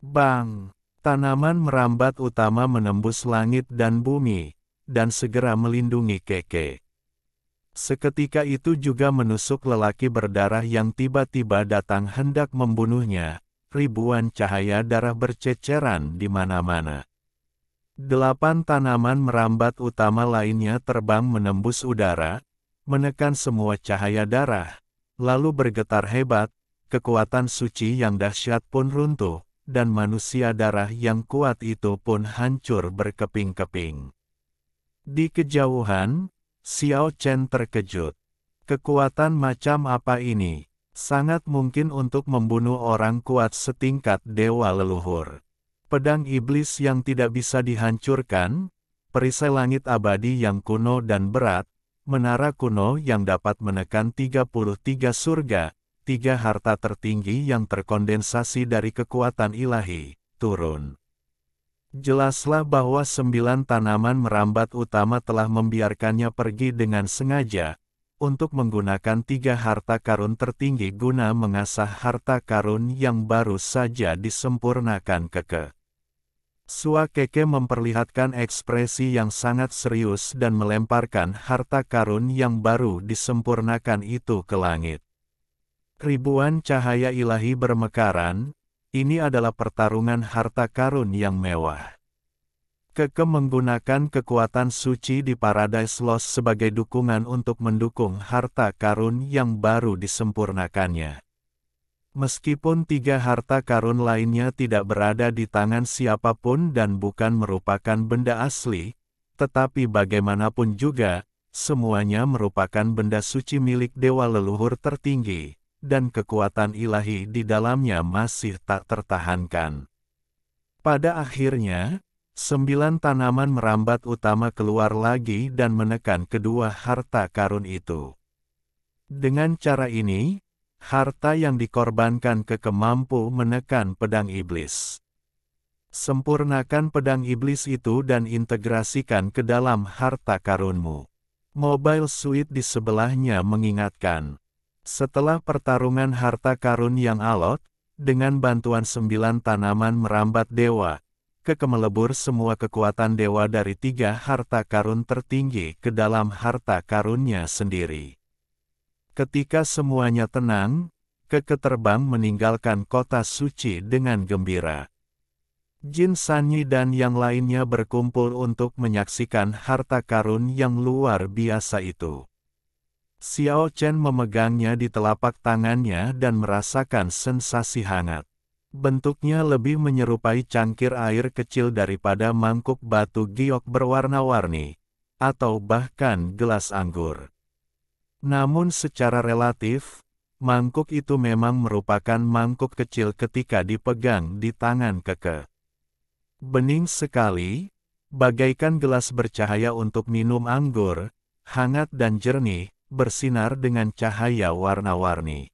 Bang! Tanaman merambat utama menembus langit dan bumi, dan segera melindungi Keke. Seketika itu juga menusuk lelaki berdarah yang tiba-tiba datang hendak membunuhnya, ribuan cahaya darah berceceran di mana-mana. 8 tanaman merambat utama lainnya terbang menembus udara, menekan semua cahaya darah, lalu bergetar hebat, kekuatan suci yang dahsyat pun runtuh, dan manusia darah yang kuat itu pun hancur berkeping-keping. Di kejauhan, Xiao Chen terkejut. Kekuatan macam apa ini? Sangat mungkin untuk membunuh orang kuat setingkat dewa leluhur. Pedang iblis yang tidak bisa dihancurkan, perisai langit abadi yang kuno dan berat, menara kuno yang dapat menekan 33 surga, 3 harta tertinggi yang terkondensasi dari kekuatan ilahi, turun. Jelaslah bahwa 9 tanaman merambat utama telah membiarkannya pergi dengan sengaja, untuk menggunakan 3 harta karun tertinggi guna mengasah harta karun yang baru saja disempurnakan Keke. Sua Keke memperlihatkan ekspresi yang sangat serius dan melemparkan harta karun yang baru disempurnakan itu ke langit. Ribuan cahaya ilahi bermekaran, ini adalah pertarungan harta karun yang mewah. Keke menggunakan kekuatan suci di Paradise Lost sebagai dukungan untuk mendukung harta karun yang baru disempurnakannya. Meskipun 3 harta karun lainnya tidak berada di tangan siapapun dan bukan merupakan benda asli, tetapi bagaimanapun juga, semuanya merupakan benda suci milik dewa leluhur tertinggi, dan kekuatan ilahi di dalamnya masih tak tertahankan. Pada akhirnya, 9 tanaman merambat utama keluar lagi dan menekan kedua harta karun itu. Dengan cara ini, Harta yang dikorbankan Keke mampu menekan pedang iblis. Sempurnakan pedang iblis itu dan integrasikan ke dalam harta karunmu. Mobile Suit di sebelahnya mengingatkan. Setelah pertarungan harta karun yang alot, dengan bantuan 9 tanaman merambat dewa, Keke melebur semua kekuatan dewa dari 3 harta karun tertinggi ke dalam harta karunnya sendiri. Ketika semuanya tenang, Keke terbang meninggalkan kota suci dengan gembira. Jin Sanyi dan yang lainnya berkumpul untuk menyaksikan harta karun yang luar biasa itu. Xiao Chen memegangnya di telapak tangannya dan merasakan sensasi hangat. Bentuknya lebih menyerupai cangkir air kecil daripada mangkuk batu giok berwarna-warni, atau bahkan gelas anggur. Namun secara relatif, mangkuk itu memang merupakan mangkuk kecil ketika dipegang di tangan Keke. Bening sekali, bagaikan gelas bercahaya untuk minum anggur, hangat dan jernih, bersinar dengan cahaya warna-warni.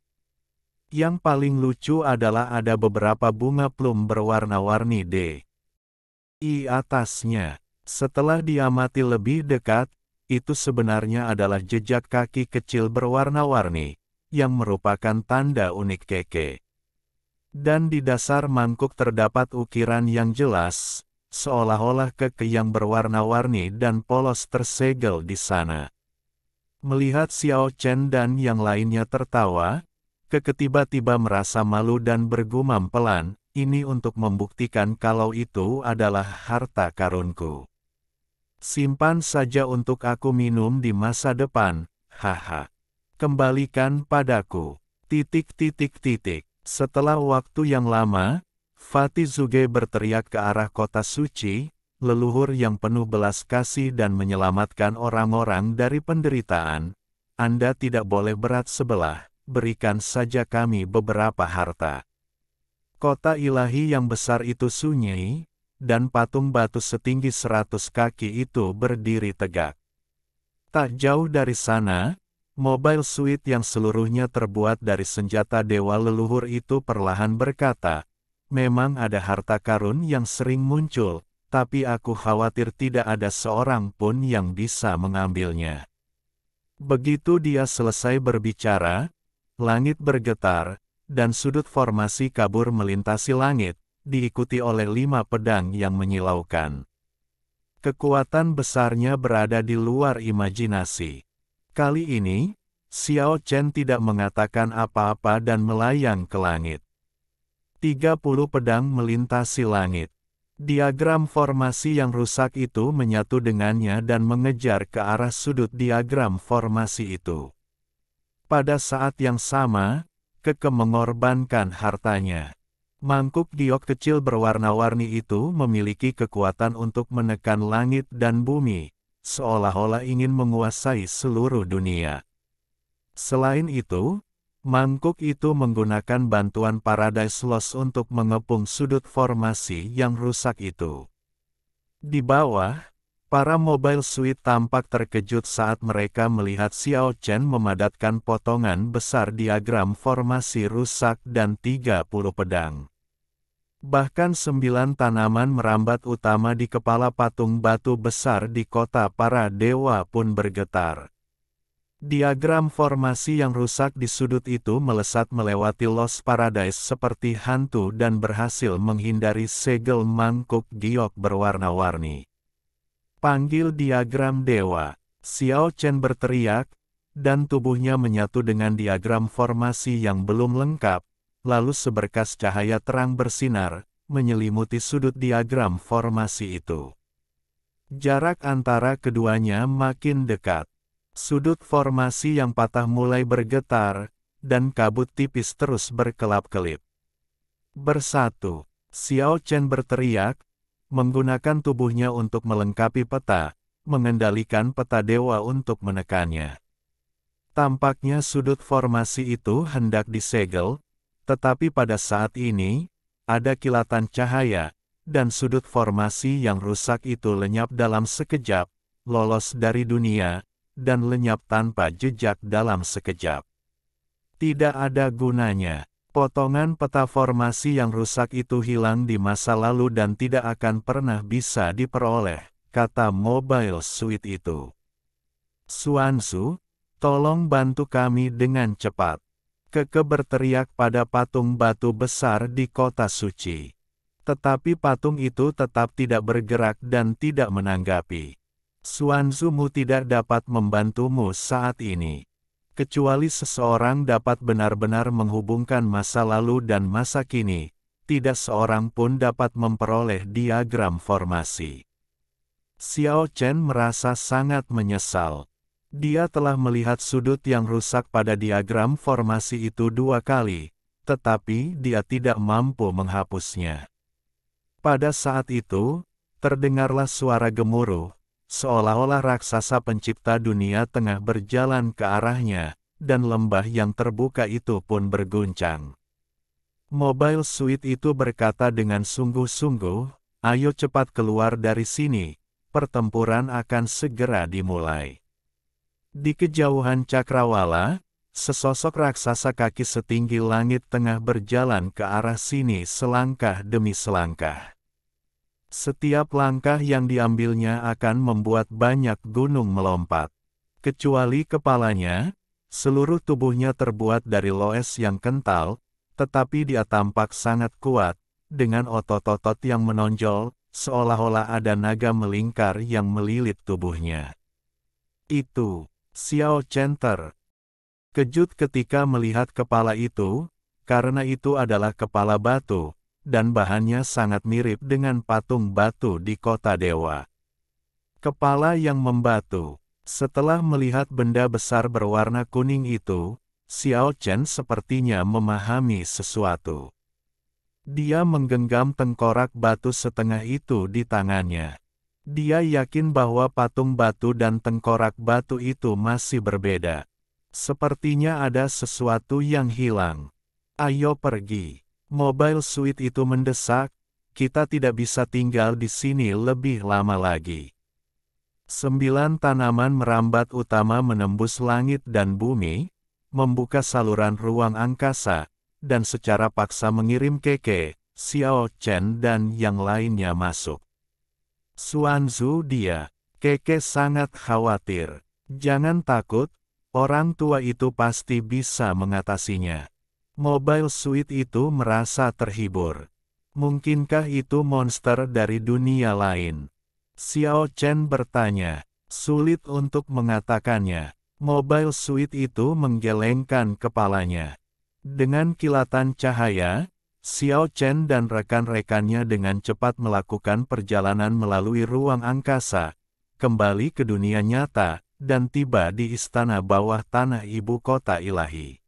Yang paling lucu adalah ada beberapa bunga plum berwarna-warni di atasnya. Setelah diamati lebih dekat, itu sebenarnya adalah jejak kaki kecil berwarna-warni, yang merupakan tanda unik Keke. Dan di dasar mangkuk terdapat ukiran yang jelas, seolah-olah Keke yang berwarna-warni dan polos tersegel di sana. Melihat Xiao Chen dan yang lainnya tertawa, Keke tiba-tiba merasa malu dan bergumam pelan, ini untuk membuktikan kalau itu adalah harta karunku. Simpan saja untuk aku minum di masa depan, haha. Kembalikan padaku. Setelah waktu yang lama, Fatih Zuge berteriak ke arah kota suci, leluhur yang penuh belas kasih dan menyelamatkan orang-orang dari penderitaan. Anda tidak boleh berat sebelah, berikan saja kami beberapa harta. Kota ilahi yang besar itu sunyi, dan patung batu setinggi 100 kaki itu berdiri tegak. Tak jauh dari sana, Mobile Suit yang seluruhnya terbuat dari senjata dewa leluhur itu perlahan berkata, memang ada harta karun yang sering muncul, tapi aku khawatir tidak ada seorang pun yang bisa mengambilnya. Begitu dia selesai berbicara, langit bergetar, dan sudut formasi kabur melintasi langit, diikuti oleh 5 pedang yang menyilaukan. Kekuatan besarnya berada di luar imajinasi. Kali ini, Xiao Chen tidak mengatakan apa-apa dan melayang ke langit. 30 pedang melintasi langit. Diagram formasi yang rusak itu menyatu dengannya dan mengejar ke arah sudut diagram formasi itu. Pada saat yang sama, Keke mengorbankan hartanya. Mangkuk giok kecil berwarna-warni itu memiliki kekuatan untuk menekan langit dan bumi, seolah-olah ingin menguasai seluruh dunia. Selain itu, mangkuk itu menggunakan bantuan Paradise Lost untuk mengepung sudut formasi yang rusak itu. Di bawah, para Mobile Suit tampak terkejut saat mereka melihat Xiao Chen memadatkan potongan besar diagram formasi rusak dan 30 pedang. Bahkan 9 tanaman merambat utama di kepala patung batu besar di kota para dewa pun bergetar. Diagram formasi yang rusak di sudut itu melesat melewati Lost Paradise seperti hantu dan berhasil menghindari segel mangkuk giok berwarna-warni. Panggil diagram dewa, Xiao Chen berteriak, dan tubuhnya menyatu dengan diagram formasi yang belum lengkap. Lalu seberkas cahaya terang bersinar, menyelimuti sudut diagram formasi itu. Jarak antara keduanya makin dekat. Sudut formasi yang patah mulai bergetar, dan kabut tipis terus berkelap-kelip. Bersatu, Xiao Chen berteriak, menggunakan tubuhnya untuk melengkapi peta, mengendalikan peta dewa untuk menekannya. Tampaknya sudut formasi itu hendak disegel, tetapi pada saat ini, ada kilatan cahaya, dan sudut formasi yang rusak itu lenyap dalam sekejap, lolos dari dunia, dan lenyap tanpa jejak dalam sekejap. Tidak ada gunanya. Potongan peta formasi yang rusak itu hilang di masa lalu dan tidak akan pernah bisa diperoleh, kata Mobile Suit itu. Xuanzu, tolong bantu kami dengan cepat. Keke berteriak pada patung batu besar di kota suci. Tetapi patung itu tetap tidak bergerak dan tidak menanggapi. Xuanzu-mu tidak dapat membantumu saat ini. Kecuali seseorang dapat benar-benar menghubungkan masa lalu dan masa kini, tidak seorang pun dapat memperoleh diagram formasi. Xiao Chen merasa sangat menyesal. Dia telah melihat sudut yang rusak pada diagram formasi itu 2 kali, tetapi dia tidak mampu menghapusnya. Pada saat itu, terdengarlah suara gemuruh, seolah-olah raksasa pencipta dunia tengah berjalan ke arahnya, dan lembah yang terbuka itu pun berguncang. Mobile Suit itu berkata dengan sungguh-sungguh, "Ayo cepat keluar dari sini, pertempuran akan segera dimulai." Di kejauhan cakrawala, sesosok raksasa kaki setinggi langit tengah berjalan ke arah sini selangkah demi selangkah. Setiap langkah yang diambilnya akan membuat banyak gunung melompat. Kecuali kepalanya, seluruh tubuhnya terbuat dari loes yang kental, tetapi dia tampak sangat kuat, dengan otot-otot yang menonjol, seolah-olah ada naga melingkar yang melilit tubuhnya. Itu, Xiao Chen terkejut ketika melihat kepala itu, karena itu adalah kepala batu, dan bahannya sangat mirip dengan patung batu di kota dewa. Kepala yang membatu. Setelah melihat benda besar berwarna kuning itu, Xiao Chen sepertinya memahami sesuatu. Dia menggenggam tengkorak batu setengah itu di tangannya. Dia yakin bahwa patung batu dan tengkorak batu itu masih berbeda. Sepertinya ada sesuatu yang hilang. Ayo pergi. Mobile Suit itu mendesak, kita tidak bisa tinggal di sini lebih lama lagi. 9 tanaman merambat utama menembus langit dan bumi, membuka saluran ruang angkasa, dan secara paksa mengirim Keke, Xiao Chen dan yang lainnya masuk. Xuanzu dia, Keke sangat khawatir. Jangan takut, orang tua itu pasti bisa mengatasinya. Mobile Suit itu merasa terhibur. Mungkinkah itu monster dari dunia lain? Xiao Chen bertanya. Sulit untuk mengatakannya. Mobile Suit itu menggelengkan kepalanya. Dengan kilatan cahaya, Xiao Chen dan rekan-rekannya dengan cepat melakukan perjalanan melalui ruang angkasa, kembali ke dunia nyata, dan tiba di istana bawah tanah ibu kota ilahi.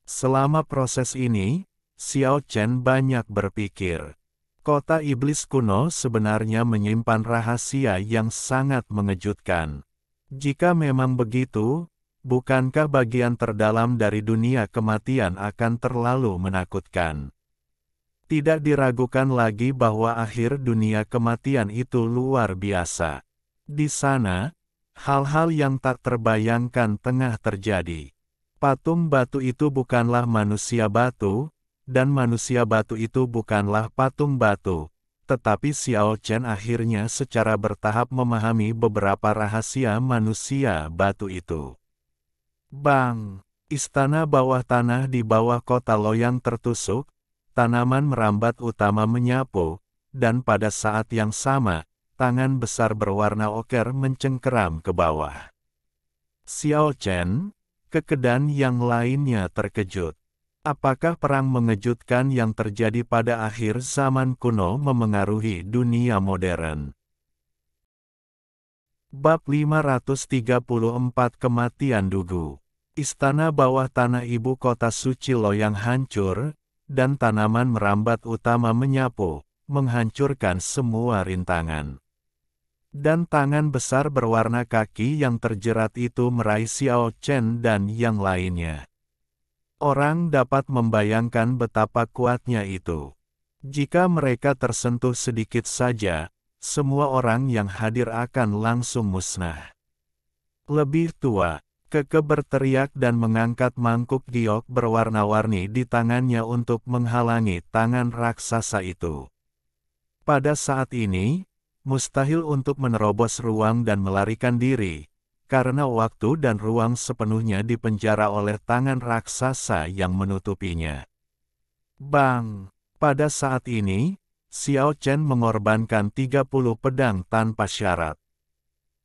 Selama proses ini, Xiao Chen banyak berpikir. Kota iblis kuno sebenarnya menyimpan rahasia yang sangat mengejutkan. Jika memang begitu, bukankah bagian terdalam dari dunia kematian akan terlalu menakutkan? Tidak diragukan lagi bahwa akhir dunia kematian itu luar biasa. Di sana, hal-hal yang tak terbayangkan tengah terjadi. Patung batu itu bukanlah manusia batu, dan manusia batu itu bukanlah patung batu, tetapi Xiao Chen akhirnya secara bertahap memahami beberapa rahasia manusia batu itu. Bang! Istana bawah tanah di bawah kota Loyang tertusuk, tanaman merambat utama menyapu, dan pada saat yang sama, tangan besar berwarna oker mencengkeram ke bawah. Xiao Chen, Keke dan yang lainnya terkejut. Apakah perang mengejutkan yang terjadi pada akhir zaman kuno memengaruhi dunia modern? Bab 534 Kematian Dugu. Istana bawah tanah ibu kota suci Loyang hancur, dan tanaman merambat utama menyapu, menghancurkan semua rintangan. Dan tangan besar berwarna kaki yang terjerat itu meraih Xiao Chen dan yang lainnya. Orang dapat membayangkan betapa kuatnya itu. Jika mereka tersentuh sedikit saja, semua orang yang hadir akan langsung musnah. Lebih tua, Keke berteriak dan mengangkat mangkuk giok berwarna-warni di tangannya untuk menghalangi tangan raksasa itu. Pada saat ini, mustahil untuk menerobos ruang dan melarikan diri, karena waktu dan ruang sepenuhnya dipenjara oleh tangan raksasa yang menutupinya. Bang! Pada saat ini, Xiao Chen mengorbankan 30 pedang tanpa syarat.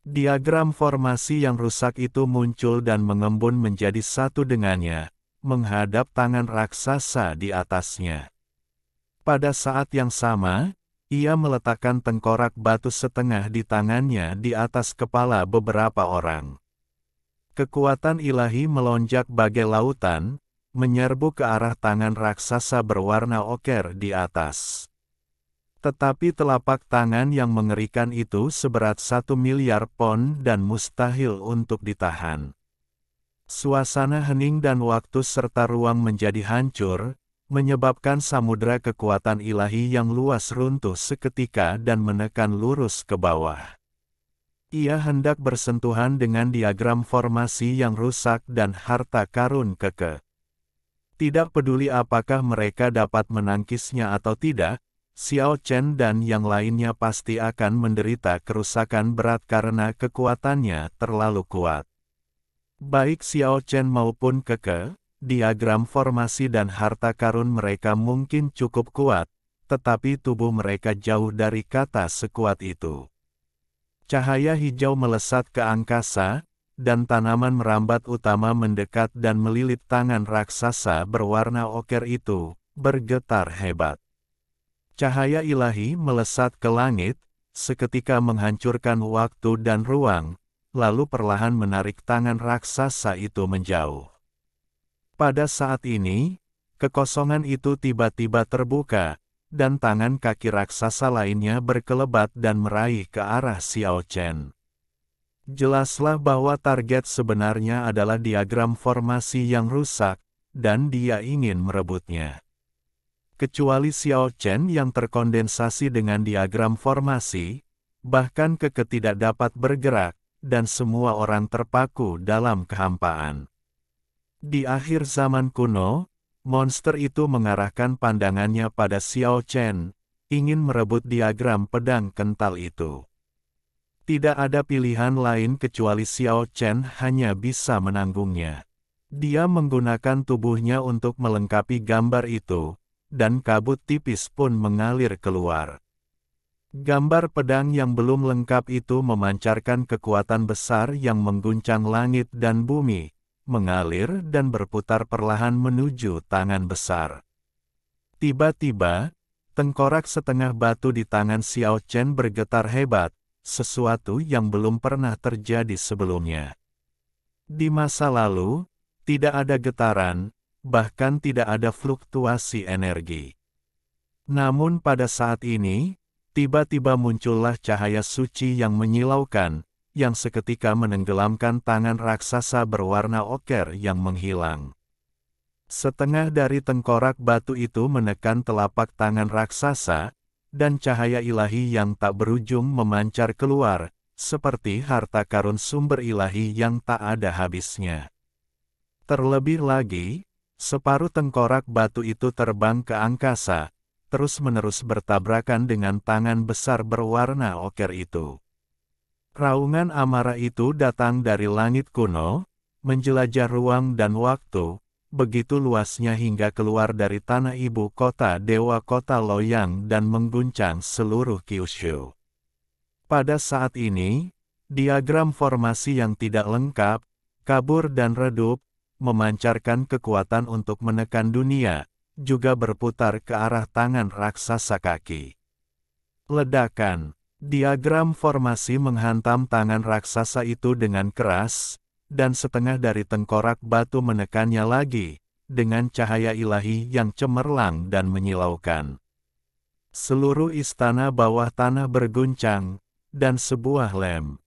Diagram formasi yang rusak itu muncul dan mengembun menjadi satu dengannya, menghadap tangan raksasa di atasnya. Pada saat yang sama, ia meletakkan tengkorak batu setengah di tangannya di atas kepala beberapa orang. Kekuatan ilahi melonjak bagai lautan, menyerbu ke arah tangan raksasa berwarna oker di atas. Tetapi telapak tangan yang mengerikan itu seberat 1 miliar pon dan mustahil untuk ditahan. Suasana hening dan waktu serta ruang menjadi hancur, menyebabkan samudera kekuatan ilahi yang luas runtuh seketika dan menekan lurus ke bawah. Ia hendak bersentuhan dengan diagram formasi yang rusak dan harta karun keke. Tidak peduli apakah mereka dapat menangkisnya atau tidak, Xiao Chen dan yang lainnya pasti akan menderita kerusakan berat karena kekuatannya terlalu kuat. Baik Xiao Chen maupun Keke, diagram formasi dan harta karun mereka mungkin cukup kuat, tetapi tubuh mereka jauh dari kata sekuat itu. Cahaya hijau melesat ke angkasa, dan tanaman merambat utama mendekat dan melilit tangan raksasa berwarna oker itu, bergetar hebat. Cahaya ilahi melesat ke langit, seketika menghancurkan waktu dan ruang, lalu perlahan menarik tangan raksasa itu menjauh. Pada saat ini, kekosongan itu tiba-tiba terbuka, dan tangan kaki raksasa lainnya berkelebat dan meraih ke arah Xiao Chen. Jelaslah bahwa target sebenarnya adalah diagram formasi yang rusak, dan dia ingin merebutnya. Kecuali Xiao Chen yang terkondensasi dengan diagram formasi, bahkan Keke tidak dapat bergerak, dan semua orang terpaku dalam kehampaan. Di akhir zaman kuno, monster itu mengarahkan pandangannya pada Xiao Chen, ingin merebut diagram pedang kental itu. Tidak ada pilihan lain kecuali Xiao Chen hanya bisa menanggungnya. Dia menggunakan tubuhnya untuk melengkapi gambar itu, dan kabut tipis pun mengalir keluar. Gambar pedang yang belum lengkap itu memancarkan kekuatan besar yang mengguncang langit dan bumi, mengalir dan berputar perlahan menuju tangan besar. Tiba-tiba, tengkorak setengah batu di tangan Xiao Chen bergetar hebat, sesuatu yang belum pernah terjadi sebelumnya. Di masa lalu, tidak ada getaran, bahkan tidak ada fluktuasi energi. Namun pada saat ini, tiba-tiba muncullah cahaya suci yang menyilaukan, yang seketika menenggelamkan tangan raksasa berwarna oker yang menghilang. Setengah dari tengkorak batu itu menekan telapak tangan raksasa, dan cahaya ilahi yang tak berujung memancar keluar, seperti harta karun sumber ilahi yang tak ada habisnya. Terlebih lagi, separuh tengkorak batu itu terbang ke angkasa, terus-menerus bertabrakan dengan tangan besar berwarna oker itu. Raungan amarah itu datang dari langit kuno, menjelajah ruang dan waktu, begitu luasnya hingga keluar dari tanah ibu kota Dewa Kota Loyang dan mengguncang seluruh Kyushu. Pada saat ini, diagram formasi yang tidak lengkap, kabur dan redup, memancarkan kekuatan untuk menekan dunia, juga berputar ke arah tangan raksasa kaki. Ledakan. Diagram formasi menghantam tangan raksasa itu dengan keras, dan setengah dari tengkorak batu menekannya lagi, dengan cahaya ilahi yang cemerlang dan menyilaukan. Seluruh istana bawah tanah berguncang, dan sebuah lampu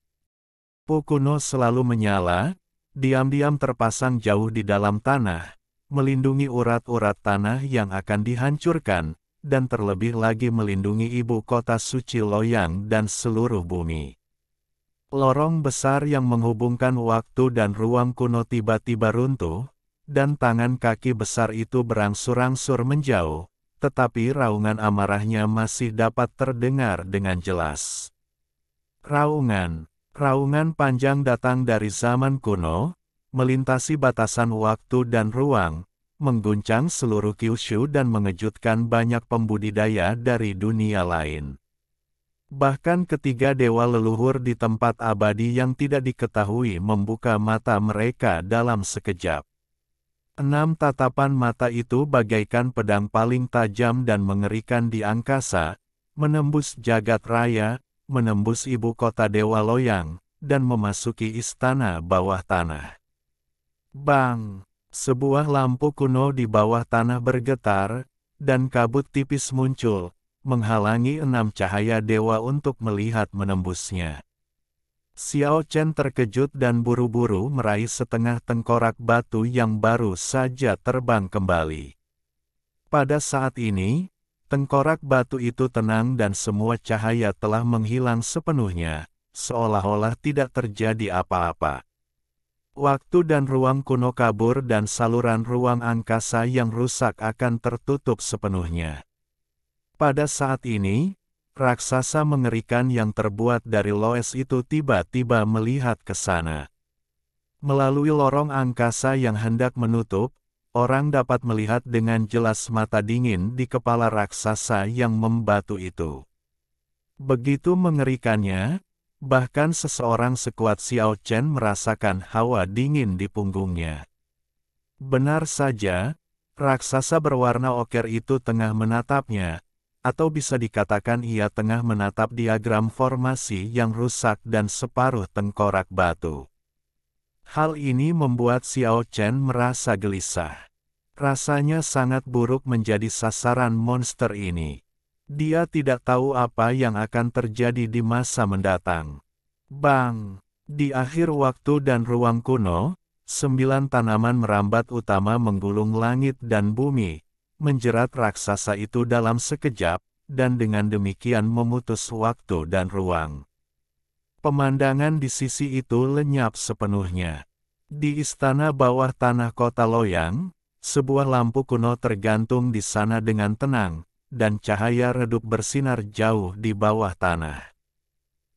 kuno selalu menyala, diam-diam terpasang jauh di dalam tanah, melindungi urat-urat tanah yang akan dihancurkan, dan terlebih lagi melindungi ibu kota suci Loyang dan seluruh bumi. Lorong besar yang menghubungkan waktu dan ruang kuno tiba-tiba runtuh, dan tangan kaki besar itu berangsur-angsur menjauh, tetapi raungan amarahnya masih dapat terdengar dengan jelas. Raungan panjang datang dari zaman kuno, melintasi batasan waktu dan ruang, mengguncang seluruh Kyushu dan mengejutkan banyak pembudidaya dari dunia lain. Bahkan ketiga dewa leluhur di tempat abadi yang tidak diketahui membuka mata mereka dalam sekejap. 6 tatapan mata itu bagaikan pedang paling tajam dan mengerikan di angkasa, menembus jagat raya, menembus ibu kota Dewa Loyang, dan memasuki istana bawah tanah. Bang! Sebuah lampu kuno di bawah tanah bergetar, dan kabut tipis muncul, menghalangi 6 cahaya dewa untuk melihat menembusnya. Xiao Chen terkejut dan buru-buru meraih setengah tengkorak batu yang baru saja terbang kembali. Pada saat ini, tengkorak batu itu tenang dan semua cahaya telah menghilang sepenuhnya, seolah-olah tidak terjadi apa-apa. Waktu dan ruang kuno kabur dan saluran ruang angkasa yang rusak akan tertutup sepenuhnya. Pada saat ini, raksasa mengerikan yang terbuat dari Loes itu tiba-tiba melihat ke sana. Melalui lorong angkasa yang hendak menutup, orang dapat melihat dengan jelas mata dingin di kepala raksasa yang membatu itu. Begitu mengerikannya, bahkan seseorang sekuat Xiao Chen merasakan hawa dingin di punggungnya. Benar saja, raksasa berwarna oker itu tengah menatapnya, atau bisa dikatakan ia tengah menatap diagram formasi yang rusak dan separuh tengkorak batu. Hal ini membuat Xiao Chen merasa gelisah. Rasanya sangat buruk menjadi sasaran monster ini. Dia tidak tahu apa yang akan terjadi di masa mendatang. Bang! Di akhir waktu dan ruang kuno, 9 tanaman merambat utama menggulung langit dan bumi, menjerat raksasa itu dalam sekejap, dan dengan demikian memutus waktu dan ruang. Pemandangan di sisi itu lenyap sepenuhnya. Di istana bawah tanah kota Loyang, sebuah lampu kuno tergantung di sana dengan tenang, dan cahaya redup bersinar jauh di bawah tanah.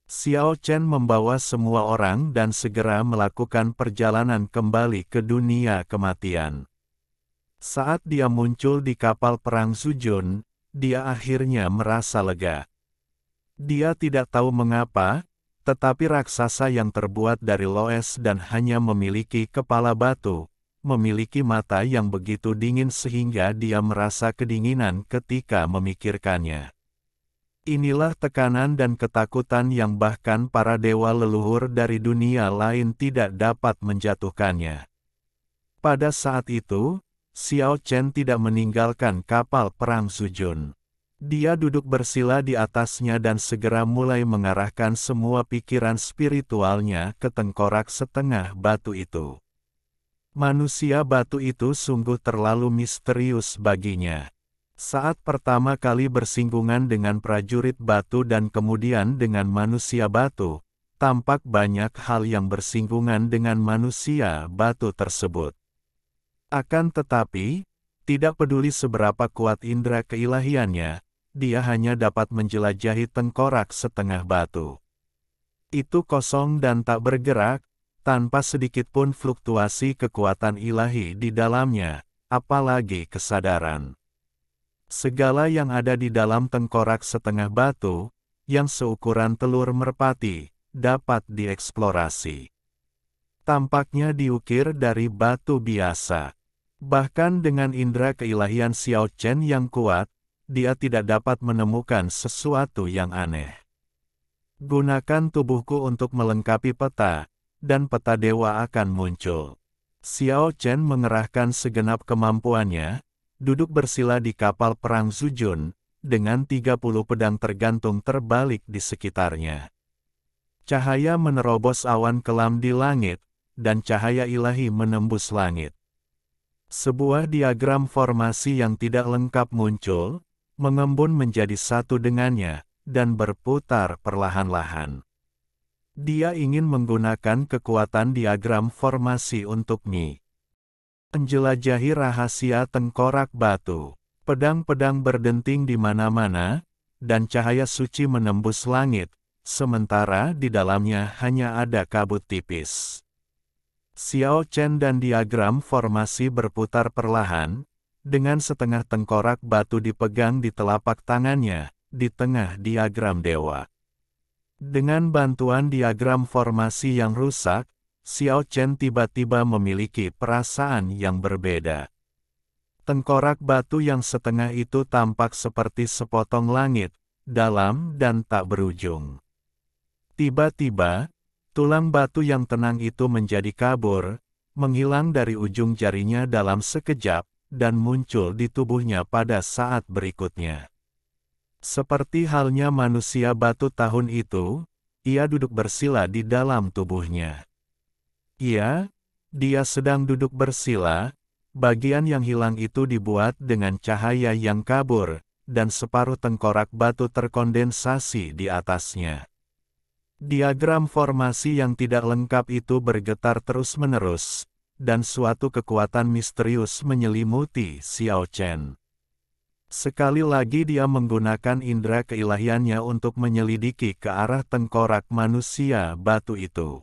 Xiao Chen membawa semua orang dan segera melakukan perjalanan kembali ke dunia kematian. Saat dia muncul di kapal perang Zujun, dia akhirnya merasa lega. Dia tidak tahu mengapa, tetapi raksasa yang terbuat dari Loes dan hanya memiliki kepala batu, memiliki mata yang begitu dingin sehingga dia merasa kedinginan ketika memikirkannya. Inilah tekanan dan ketakutan yang bahkan para dewa leluhur dari dunia lain tidak dapat menjatuhkannya. Pada saat itu, Xiao Chen tidak meninggalkan kapal perang Zujun. Dia duduk bersila di atasnya dan segera mulai mengarahkan semua pikiran spiritualnya ke tengkorak setengah batu itu. Manusia batu itu sungguh terlalu misterius baginya. Saat pertama kali bersinggungan dengan prajurit batu dan kemudian dengan manusia batu, tampak banyak hal yang bersinggungan dengan manusia batu tersebut. Akan tetapi, tidak peduli seberapa kuat indera keilahiannya, dia hanya dapat menjelajahi tengkorak setengah batu. Itu kosong dan tak bergerak, tanpa sedikit pun fluktuasi kekuatan ilahi di dalamnya, apalagi kesadaran. Segala yang ada di dalam tengkorak setengah batu, yang seukuran telur merpati, dapat dieksplorasi. Tampaknya diukir dari batu biasa. Bahkan dengan indera keilahian Xiao Chen yang kuat, dia tidak dapat menemukan sesuatu yang aneh. Gunakan tubuhku untuk melengkapi peta, dan peta dewa akan muncul. Xiao Chen mengerahkan segenap kemampuannya, duduk bersila di kapal perang Zujun, dengan 30 pedang tergantung terbalik di sekitarnya. Cahaya menerobos awan kelam di langit, dan cahaya ilahi menembus langit. Sebuah diagram formasi yang tidak lengkap muncul, mengembun menjadi satu dengannya, dan berputar perlahan-lahan. Dia ingin menggunakan kekuatan diagram formasi untuk menjelajahi rahasia tengkorak batu. Pedang-pedang berdenting di mana-mana, dan cahaya suci menembus langit, sementara di dalamnya hanya ada kabut tipis. Xiao Chen dan diagram formasi berputar perlahan, dengan setengah tengkorak batu dipegang di telapak tangannya, di tengah diagram dewa. Dengan bantuan diagram formasi yang rusak, Xiao Chen tiba-tiba memiliki perasaan yang berbeda. Tengkorak batu yang setengah itu tampak seperti sepotong langit, dalam dan tak berujung. Tiba-tiba, tulang batu yang tenang itu menjadi kabur, menghilang dari ujung jarinya dalam sekejap, dan muncul di tubuhnya pada saat berikutnya. Seperti halnya manusia batu tahun itu, ia duduk bersila di dalam tubuhnya. Dia sedang duduk bersila. Bagian yang hilang itu dibuat dengan cahaya yang kabur, dan separuh tengkorak batu terkondensasi di atasnya. Diagram formasi yang tidak lengkap itu bergetar terus-menerus, dan suatu kekuatan misterius menyelimuti Xiao Chen. Sekali lagi dia menggunakan indera keilahiannya untuk menyelidiki ke arah tengkorak manusia batu itu.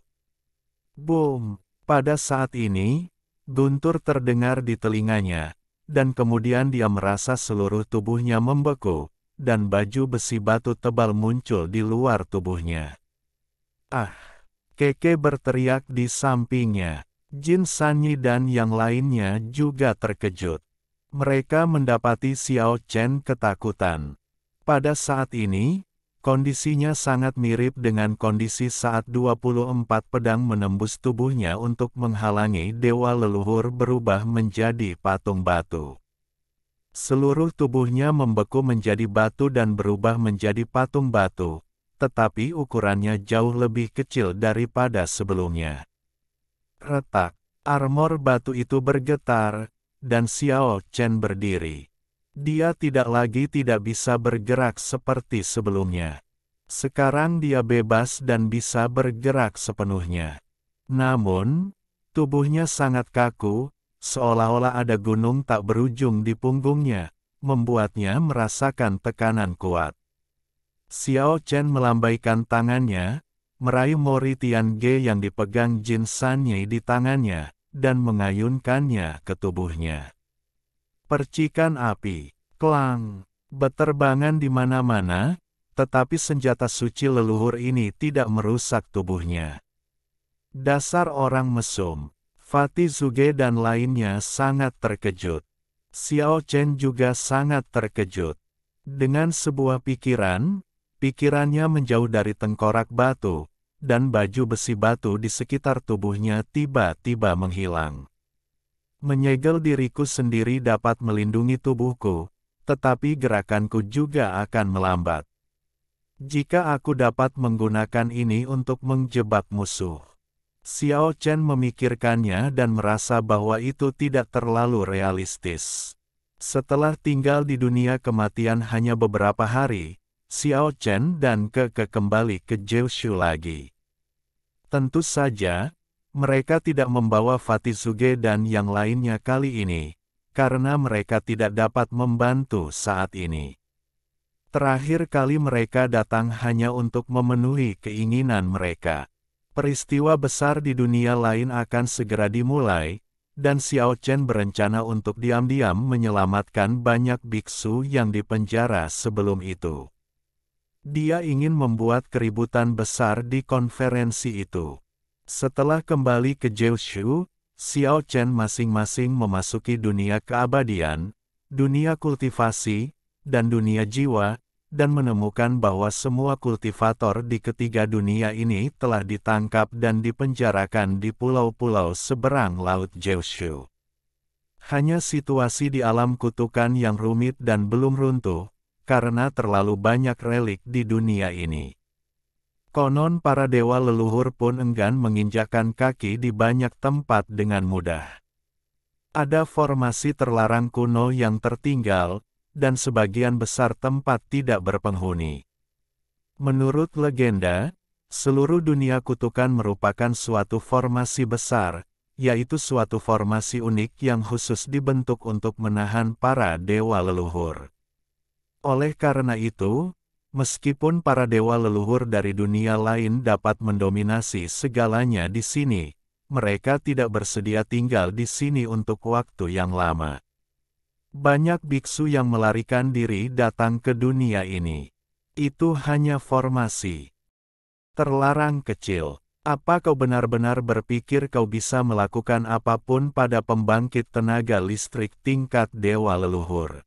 Boom! Pada saat ini, guntur terdengar di telinganya, dan kemudian dia merasa seluruh tubuhnya membeku, dan baju besi batu tebal muncul di luar tubuhnya. Ah! Keke berteriak di sampingnya. Jin Sanyi dan yang lainnya juga terkejut. Mereka mendapati Xiao Chen ketakutan. Pada saat ini, kondisinya sangat mirip dengan kondisi saat 24 pedang menembus tubuhnya untuk menghalangi dewa leluhur berubah menjadi patung batu. Seluruh tubuhnya membeku menjadi batu dan berubah menjadi patung batu, tetapi ukurannya jauh lebih kecil daripada sebelumnya. Retak, armor batu itu bergetar, dan Xiao Chen berdiri. Dia tidak bisa bergerak seperti sebelumnya. Sekarang dia bebas dan bisa bergerak sepenuhnya. Namun, tubuhnya sangat kaku, seolah-olah ada gunung tak berujung di punggungnya, membuatnya merasakan tekanan kuat. Xiao Chen melambaikan tangannya, meraih Mori Tiange yang dipegang Jin Sanyi di tangannya, dan mengayunkannya ke tubuhnya. Percikan api, klang, berterbangan di mana-mana, tetapi senjata suci leluhur ini tidak merusak tubuhnya. Dasar orang mesum, Fatih Zuge dan lainnya sangat terkejut. Xiao Chen juga sangat terkejut. Dengan sebuah pikirannya menjauh dari tengkorak batu, dan baju besi batu di sekitar tubuhnya tiba-tiba menghilang. Menyegel diriku sendiri dapat melindungi tubuhku, tetapi gerakanku juga akan melambat. Jika aku dapat menggunakan ini untuk menjebak musuh. Xiao Chen memikirkannya dan merasa bahwa itu tidak terlalu realistis. Setelah tinggal di dunia kematian hanya beberapa hari, Xiao Chen dan Keke kembali ke Jiushu lagi. Tentu saja, mereka tidak membawa Fatih Zuge dan yang lainnya kali ini, karena mereka tidak dapat membantu saat ini. Terakhir kali mereka datang hanya untuk memenuhi keinginan mereka. Peristiwa besar di dunia lain akan segera dimulai, dan Xiao Chen berencana untuk diam-diam menyelamatkan banyak biksu yang dipenjara sebelum itu. Dia ingin membuat keributan besar di konferensi itu. Setelah kembali ke Jiushu, Xiao Chen masing-masing memasuki dunia keabadian, dunia kultivasi, dan dunia jiwa, dan menemukan bahwa semua kultivator di ketiga dunia ini telah ditangkap dan dipenjarakan di pulau-pulau seberang laut Jiushu. Hanya situasi di alam kutukan yang rumit dan belum runtuh, karena terlalu banyak relik di dunia ini. Konon para dewa leluhur pun enggan menginjakkan kaki di banyak tempat dengan mudah. Ada formasi terlarang kuno yang tertinggal, dan sebagian besar tempat tidak berpenghuni. Menurut legenda, Seluruh dunia kutukan merupakan suatu formasi besar, yaitu suatu formasi unik yang khusus dibentuk untuk menahan para dewa leluhur. Oleh karena itu, meskipun para dewa leluhur dari dunia lain dapat mendominasi segalanya di sini, mereka tidak bersedia tinggal di sini untuk waktu yang lama. Banyak biksu yang melarikan diri datang ke dunia ini. Itu hanya formasi terlarang kecil. Apa kau benar-benar berpikir kau bisa melakukan apapun pada pembangkit tenaga listrik tingkat dewa leluhur?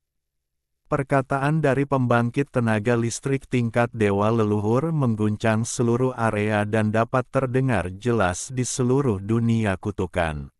Perkataan dari pembangkit tenaga listrik tingkat dewa leluhur mengguncang seluruh area dan dapat terdengar jelas di seluruh dunia kutukan.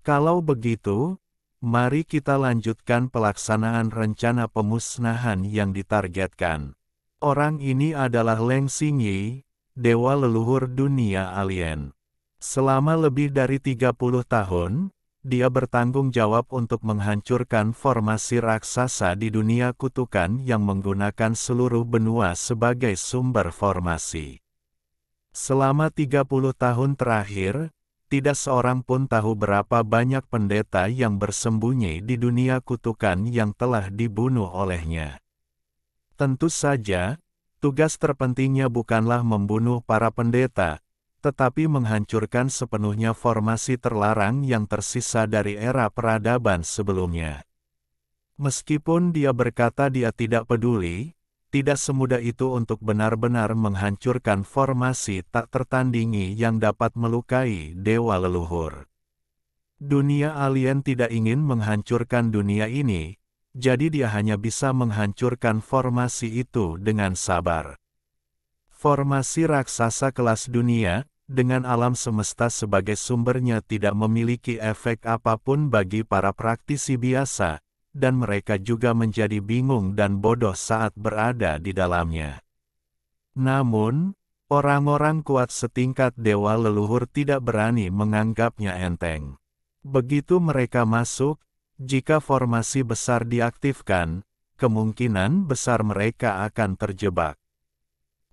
Kalau begitu, mari kita lanjutkan pelaksanaan rencana pemusnahan yang ditargetkan. Orang ini adalah Leng Xingyi, dewa leluhur dunia alien. Selama lebih dari 30 tahun, dia bertanggung jawab untuk menghancurkan formasi raksasa di dunia kutukan yang menggunakan seluruh benua sebagai sumber formasi. Selama 30 tahun terakhir, tidak seorang pun tahu berapa banyak pendeta yang bersembunyi di dunia kutukan yang telah dibunuh olehnya. Tentu saja, tugas terpentingnya bukanlah membunuh para pendeta, tetapi menghancurkan sepenuhnya formasi terlarang yang tersisa dari era peradaban sebelumnya. Meskipun dia berkata dia tidak peduli, tidak semudah itu untuk benar-benar menghancurkan formasi tak tertandingi yang dapat melukai dewa leluhur. Dunia alien tidak ingin menghancurkan dunia ini, jadi dia hanya bisa menghancurkan formasi itu dengan sabar. Formasi raksasa kelas dunia, dengan alam semesta sebagai sumbernya tidak memiliki efek apapun bagi para praktisi biasa, dan mereka juga menjadi bingung dan bodoh saat berada di dalamnya. Namun, orang-orang kuat setingkat dewa leluhur tidak berani menganggapnya enteng. Begitu mereka masuk, jika formasi besar diaktifkan, kemungkinan besar mereka akan terjebak.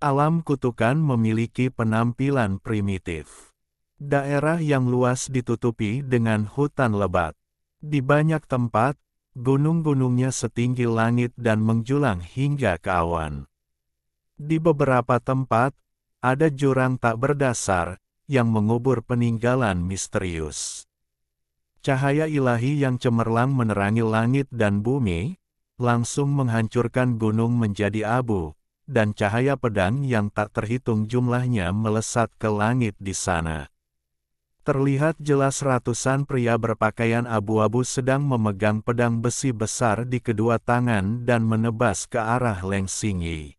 Alam kutukan memiliki penampilan primitif. Daerah yang luas ditutupi dengan hutan lebat. Di banyak tempat, gunung-gunungnya setinggi langit dan menjulang hingga ke awan. Di beberapa tempat, ada jurang tak berdasar, yang mengubur peninggalan misterius. Cahaya ilahi yang cemerlang menerangi langit dan bumi, langsung menghancurkan gunung menjadi abu, dan cahaya pedang yang tak terhitung jumlahnya melesat ke langit di sana. Terlihat jelas ratusan pria berpakaian abu-abu sedang memegang pedang besi besar di kedua tangan dan menebas ke arah Leng Xingyi.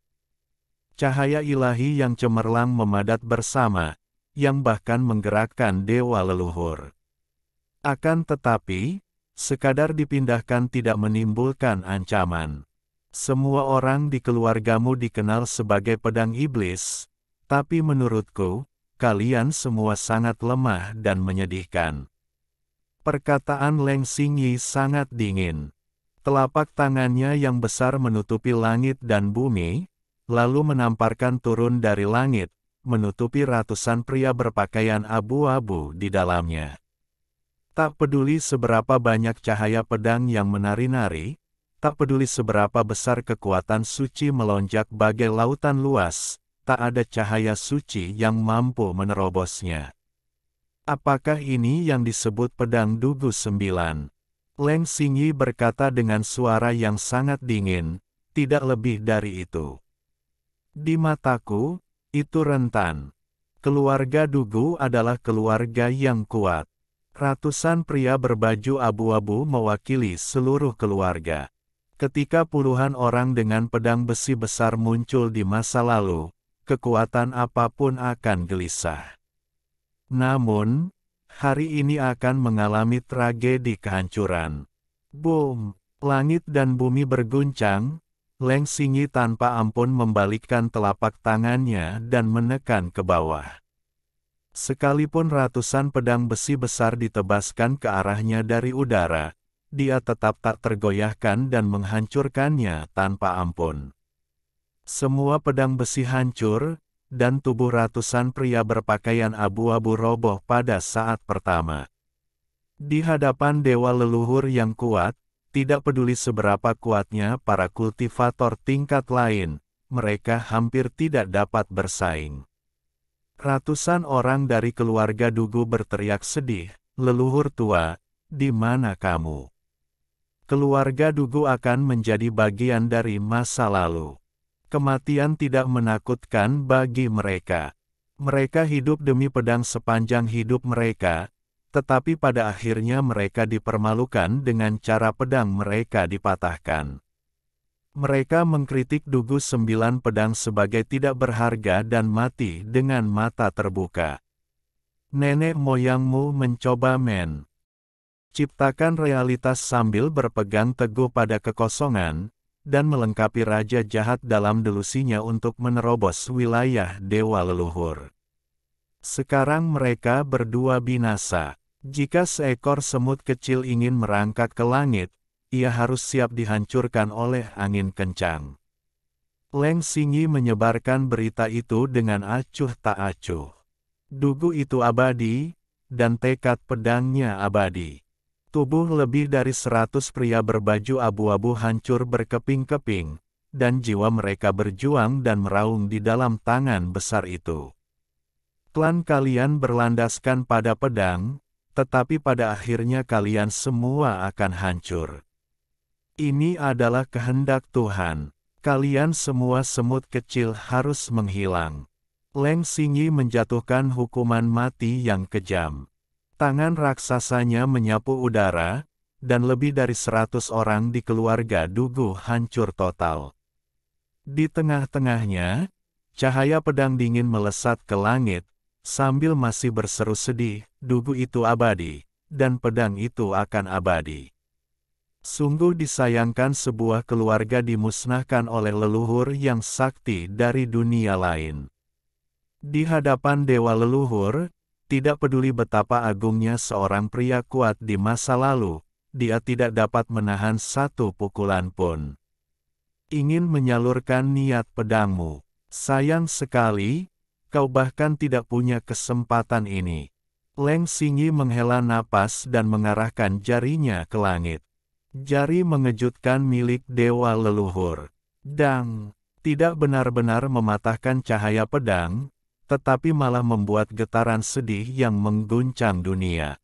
Cahaya ilahi yang cemerlang memadat bersama, yang bahkan menggerakkan dewa leluhur. Akan tetapi, sekadar dipindahkan tidak menimbulkan ancaman. Semua orang di keluargamu dikenal sebagai pedang iblis, tapi menurutku, kalian semua sangat lemah dan menyedihkan. Perkataan Leng Xingyi sangat dingin. Telapak tangannya yang besar menutupi langit dan bumi, lalu menamparkan turun dari langit, menutupi ratusan pria berpakaian abu-abu di dalamnya. Tak peduli seberapa banyak cahaya pedang yang menari-nari, tak peduli seberapa besar kekuatan suci melonjak bagai lautan luas, tak ada cahaya suci yang mampu menerobosnya. Apakah ini yang disebut pedang Dugu 9? Leng Xingyi berkata dengan suara yang sangat dingin, tidak lebih dari itu. Di mataku, itu rentan. Keluarga Dugu adalah keluarga yang kuat. Ratusan pria berbaju abu-abu mewakili seluruh keluarga. Ketika puluhan orang dengan pedang besi besar muncul di masa lalu, kekuatan apapun akan gelisah. Namun, hari ini akan mengalami tragedi kehancuran. Boom! Langit dan bumi berguncang, Leng Xingyi tanpa ampun membalikkan telapak tangannya dan menekan ke bawah. Sekalipun ratusan pedang besi besar ditebaskan ke arahnya dari udara, dia tetap tak tergoyahkan dan menghancurkannya tanpa ampun. Semua pedang besi hancur, dan tubuh ratusan pria berpakaian abu-abu roboh pada saat pertama. Di hadapan dewa leluhur yang kuat, tidak peduli seberapa kuatnya para kultivator tingkat lain, mereka hampir tidak dapat bersaing. Ratusan orang dari keluarga Dugu berteriak sedih, "Leluhur tua, di mana kamu?" Keluarga Dugu akan menjadi bagian dari masa lalu. Kematian tidak menakutkan bagi mereka. Mereka hidup demi pedang sepanjang hidup mereka, tetapi pada akhirnya mereka dipermalukan dengan cara pedang mereka dipatahkan. Mereka mengkritik Dugu 9 pedang sebagai tidak berharga dan mati dengan mata terbuka. Nenek moyangmu mencoba ciptakan realitas sambil berpegang teguh pada kekosongan, dan melengkapi raja jahat dalam delusinya untuk menerobos wilayah dewa leluhur. Sekarang mereka berdua binasa. Jika seekor semut kecil ingin merangkak ke langit, ia harus siap dihancurkan oleh angin kencang. Leng Xingyi menyebarkan berita itu dengan acuh tak acuh. Dugu itu abadi, dan tekad pedangnya abadi. Tubuh lebih dari 100 pria berbaju abu-abu hancur berkeping-keping, dan jiwa mereka berjuang dan meraung di dalam tangan besar itu. Klan kalian berlandaskan pada pedang, tetapi pada akhirnya kalian semua akan hancur. Ini adalah kehendak Tuhan. Kalian semua semut kecil harus menghilang. Leng Xingyi menjatuhkan hukuman mati yang kejam. Tangan raksasanya menyapu udara, dan lebih dari 100 orang di keluarga Dugu hancur total. Di tengah-tengahnya, cahaya pedang dingin melesat ke langit, sambil masih berseru sedih, Dugu itu abadi, dan pedang itu akan abadi. Sungguh disayangkan sebuah keluarga dimusnahkan oleh leluhur yang sakti dari dunia lain. Di hadapan dewa leluhur, tidak peduli betapa agungnya seorang pria kuat di masa lalu, dia tidak dapat menahan satu pukulan pun. Ingin menyalurkan niat pedangmu. Sayang sekali, kau bahkan tidak punya kesempatan ini. Leng Xingyi menghela napas dan mengarahkan jarinya ke langit. Jari mengejutkan milik dewa leluhur. Dang, tidak benar-benar mematahkan cahaya pedang, tetapi malah membuat getaran sedih yang mengguncang dunia.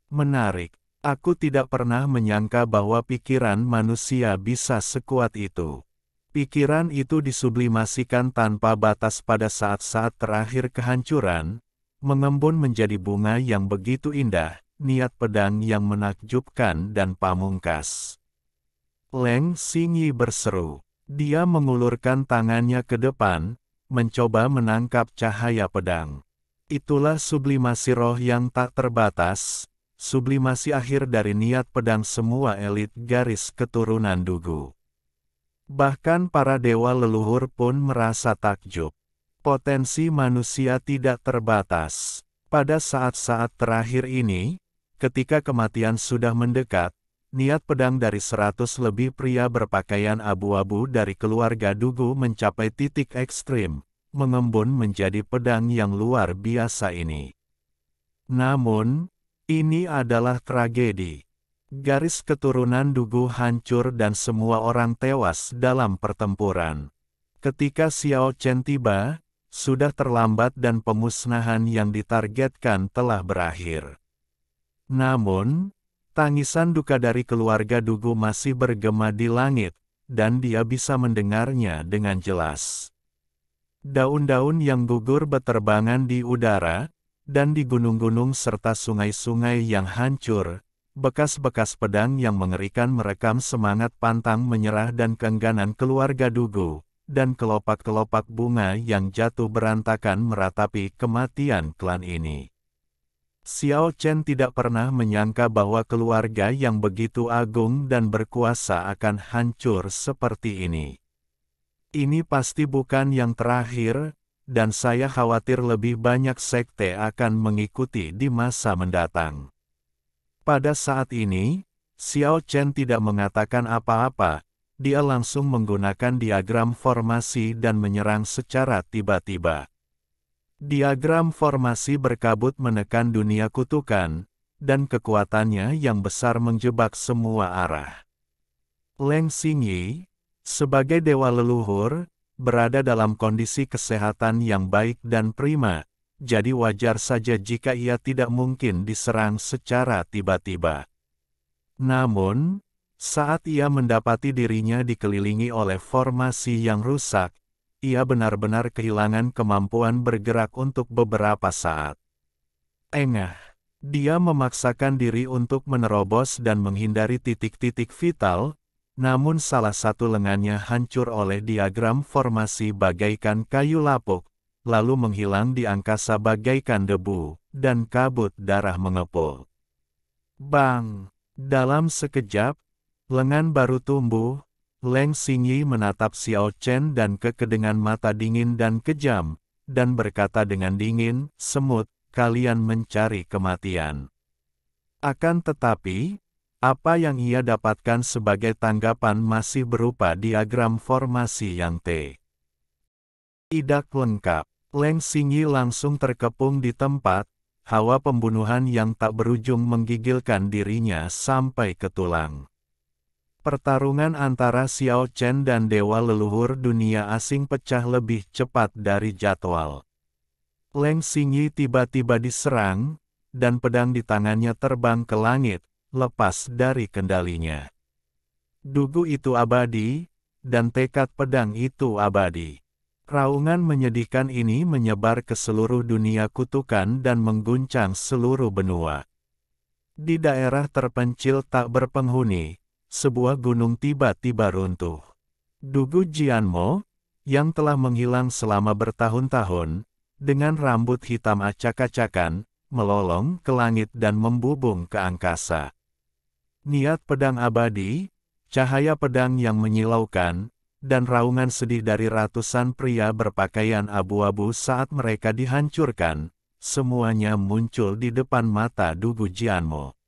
Menarik, aku tidak pernah menyangka bahwa pikiran manusia bisa sekuat itu. Pikiran itu disublimasikan tanpa batas pada saat-saat terakhir kehancuran, mengembun menjadi bunga yang begitu indah, niat pedang yang menakjubkan dan pamungkas. Leng Xingyi berseru. Dia mengulurkan tangannya ke depan, mencoba menangkap cahaya pedang. Itulah sublimasi roh yang tak terbatas, sublimasi akhir dari niat pedang semua elit garis keturunan Dugu. Bahkan para dewa leluhur pun merasa takjub. Potensi manusia tidak terbatas. Pada saat-saat terakhir ini, ketika kematian sudah mendekat, niat pedang dari 100 lebih pria berpakaian abu-abu dari keluarga Dugu mencapai titik ekstrim, mengembun menjadi pedang yang luar biasa ini. Namun, ini adalah tragedi. Garis keturunan Dugu hancur dan semua orang tewas dalam pertempuran. Ketika Xiao Chen tiba, sudah terlambat dan pemusnahan yang ditargetkan telah berakhir. Namun, tangisan duka dari keluarga Dugu masih bergema di langit, dan dia bisa mendengarnya dengan jelas. Daun-daun yang gugur beterbangan di udara, dan di gunung-gunung serta sungai-sungai yang hancur, bekas-bekas pedang yang mengerikan merekam semangat pantang menyerah dan keengganan keluarga Dugu, dan kelopak-kelopak bunga yang jatuh berantakan meratapi kematian klan ini. Xiao Chen tidak pernah menyangka bahwa keluarga yang begitu agung dan berkuasa akan hancur seperti ini. Ini pasti bukan yang terakhir, dan saya khawatir lebih banyak sekte akan mengikuti di masa mendatang. Pada saat ini, Xiao Chen tidak mengatakan apa-apa, dia langsung menggunakan diagram formasi dan menyerang secara tiba-tiba. Diagram formasi berkabut menekan dunia kutukan, dan kekuatannya yang besar menjebak semua arah. Leng Xingyi, sebagai dewa leluhur, berada dalam kondisi kesehatan yang baik dan prima, jadi wajar saja jika ia tidak mungkin diserang secara tiba-tiba. Namun, saat ia mendapati dirinya dikelilingi oleh formasi yang rusak, ia benar-benar kehilangan kemampuan bergerak untuk beberapa saat. Engah, dia memaksakan diri untuk menerobos dan menghindari titik-titik vital, namun salah satu lengannya hancur oleh diagram formasi bagaikan kayu lapuk, lalu menghilang di angkasa bagaikan debu, dan kabut darah mengepul. Bang! Dalam sekejap, lengan baru tumbuh. Leng Xingyi menatap Xiao Chen dan Ke dengan mata dingin dan kejam, dan berkata dengan dingin, "Semut, kalian mencari kematian." Akan tetapi, apa yang ia dapatkan sebagai tanggapan masih berupa diagram formasi yang tidak lengkap. Leng Xingyi langsung terkepung di tempat, hawa pembunuhan yang tak berujung menggigilkan dirinya sampai ke tulang. Pertarungan antara Xiao Chen dan Dewa Leluhur dunia asing pecah lebih cepat dari jadwal. Leng Xingyi tiba-tiba diserang, dan pedang di tangannya terbang ke langit, lepas dari kendalinya. Dugu itu abadi, dan tekad pedang itu abadi. Raungan menyedihkan ini menyebar ke seluruh dunia kutukan dan mengguncang seluruh benua. Di daerah terpencil tak berpenghuni, sebuah gunung tiba-tiba runtuh. Dugu Jianmo, yang telah menghilang selama bertahun-tahun, dengan rambut hitam acak-acakan, melolong ke langit dan membubung ke angkasa. Niat pedang abadi, cahaya pedang yang menyilaukan, dan raungan sedih dari ratusan pria berpakaian abu-abu saat mereka dihancurkan, semuanya muncul di depan mata Dugu Jianmo.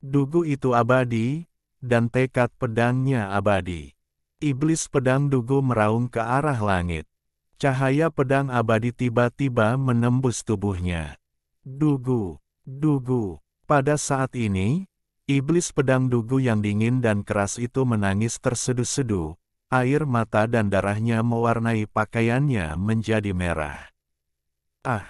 Dugu itu abadi, dan tekad pedangnya abadi. Iblis pedang Dugu meraung ke arah langit. Cahaya pedang abadi tiba-tiba menembus tubuhnya. Dugu, Dugu. Pada saat ini, iblis pedang Dugu yang dingin dan keras itu menangis terseduh-seduh. Air mata dan darahnya mewarnai pakaiannya menjadi merah. Ah!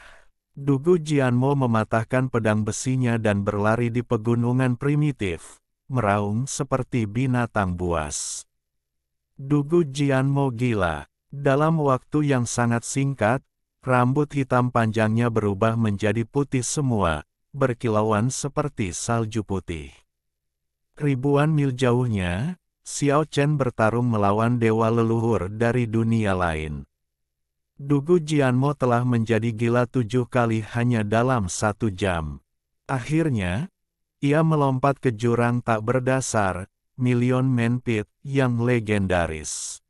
Dugu Jianmo mematahkan pedang besinya dan berlari di pegunungan primitif, meraung seperti binatang buas. Dugu Jianmo gila. Dalam waktu yang sangat singkat, rambut hitam panjangnya berubah menjadi putih semua, berkilauan seperti salju putih. Ribuan mil jauhnya, Xiao Chen bertarung melawan dewa leluhur dari dunia lain. Dugu Jianmo telah menjadi gila 7 kali hanya dalam 1 jam. Akhirnya, ia melompat ke jurang tak berdasar, Million Man Pit, yang legendaris.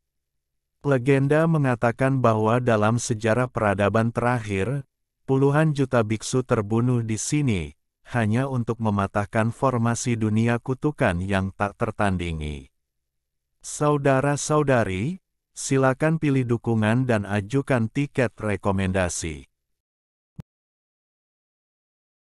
Legenda mengatakan bahwa dalam sejarah peradaban terakhir, puluhan juta biksu terbunuh di sini, hanya untuk mematahkan formasi dunia kutukan yang tak tertandingi. Saudara-saudari, silakan pilih dukungan dan ajukan tiket rekomendasi.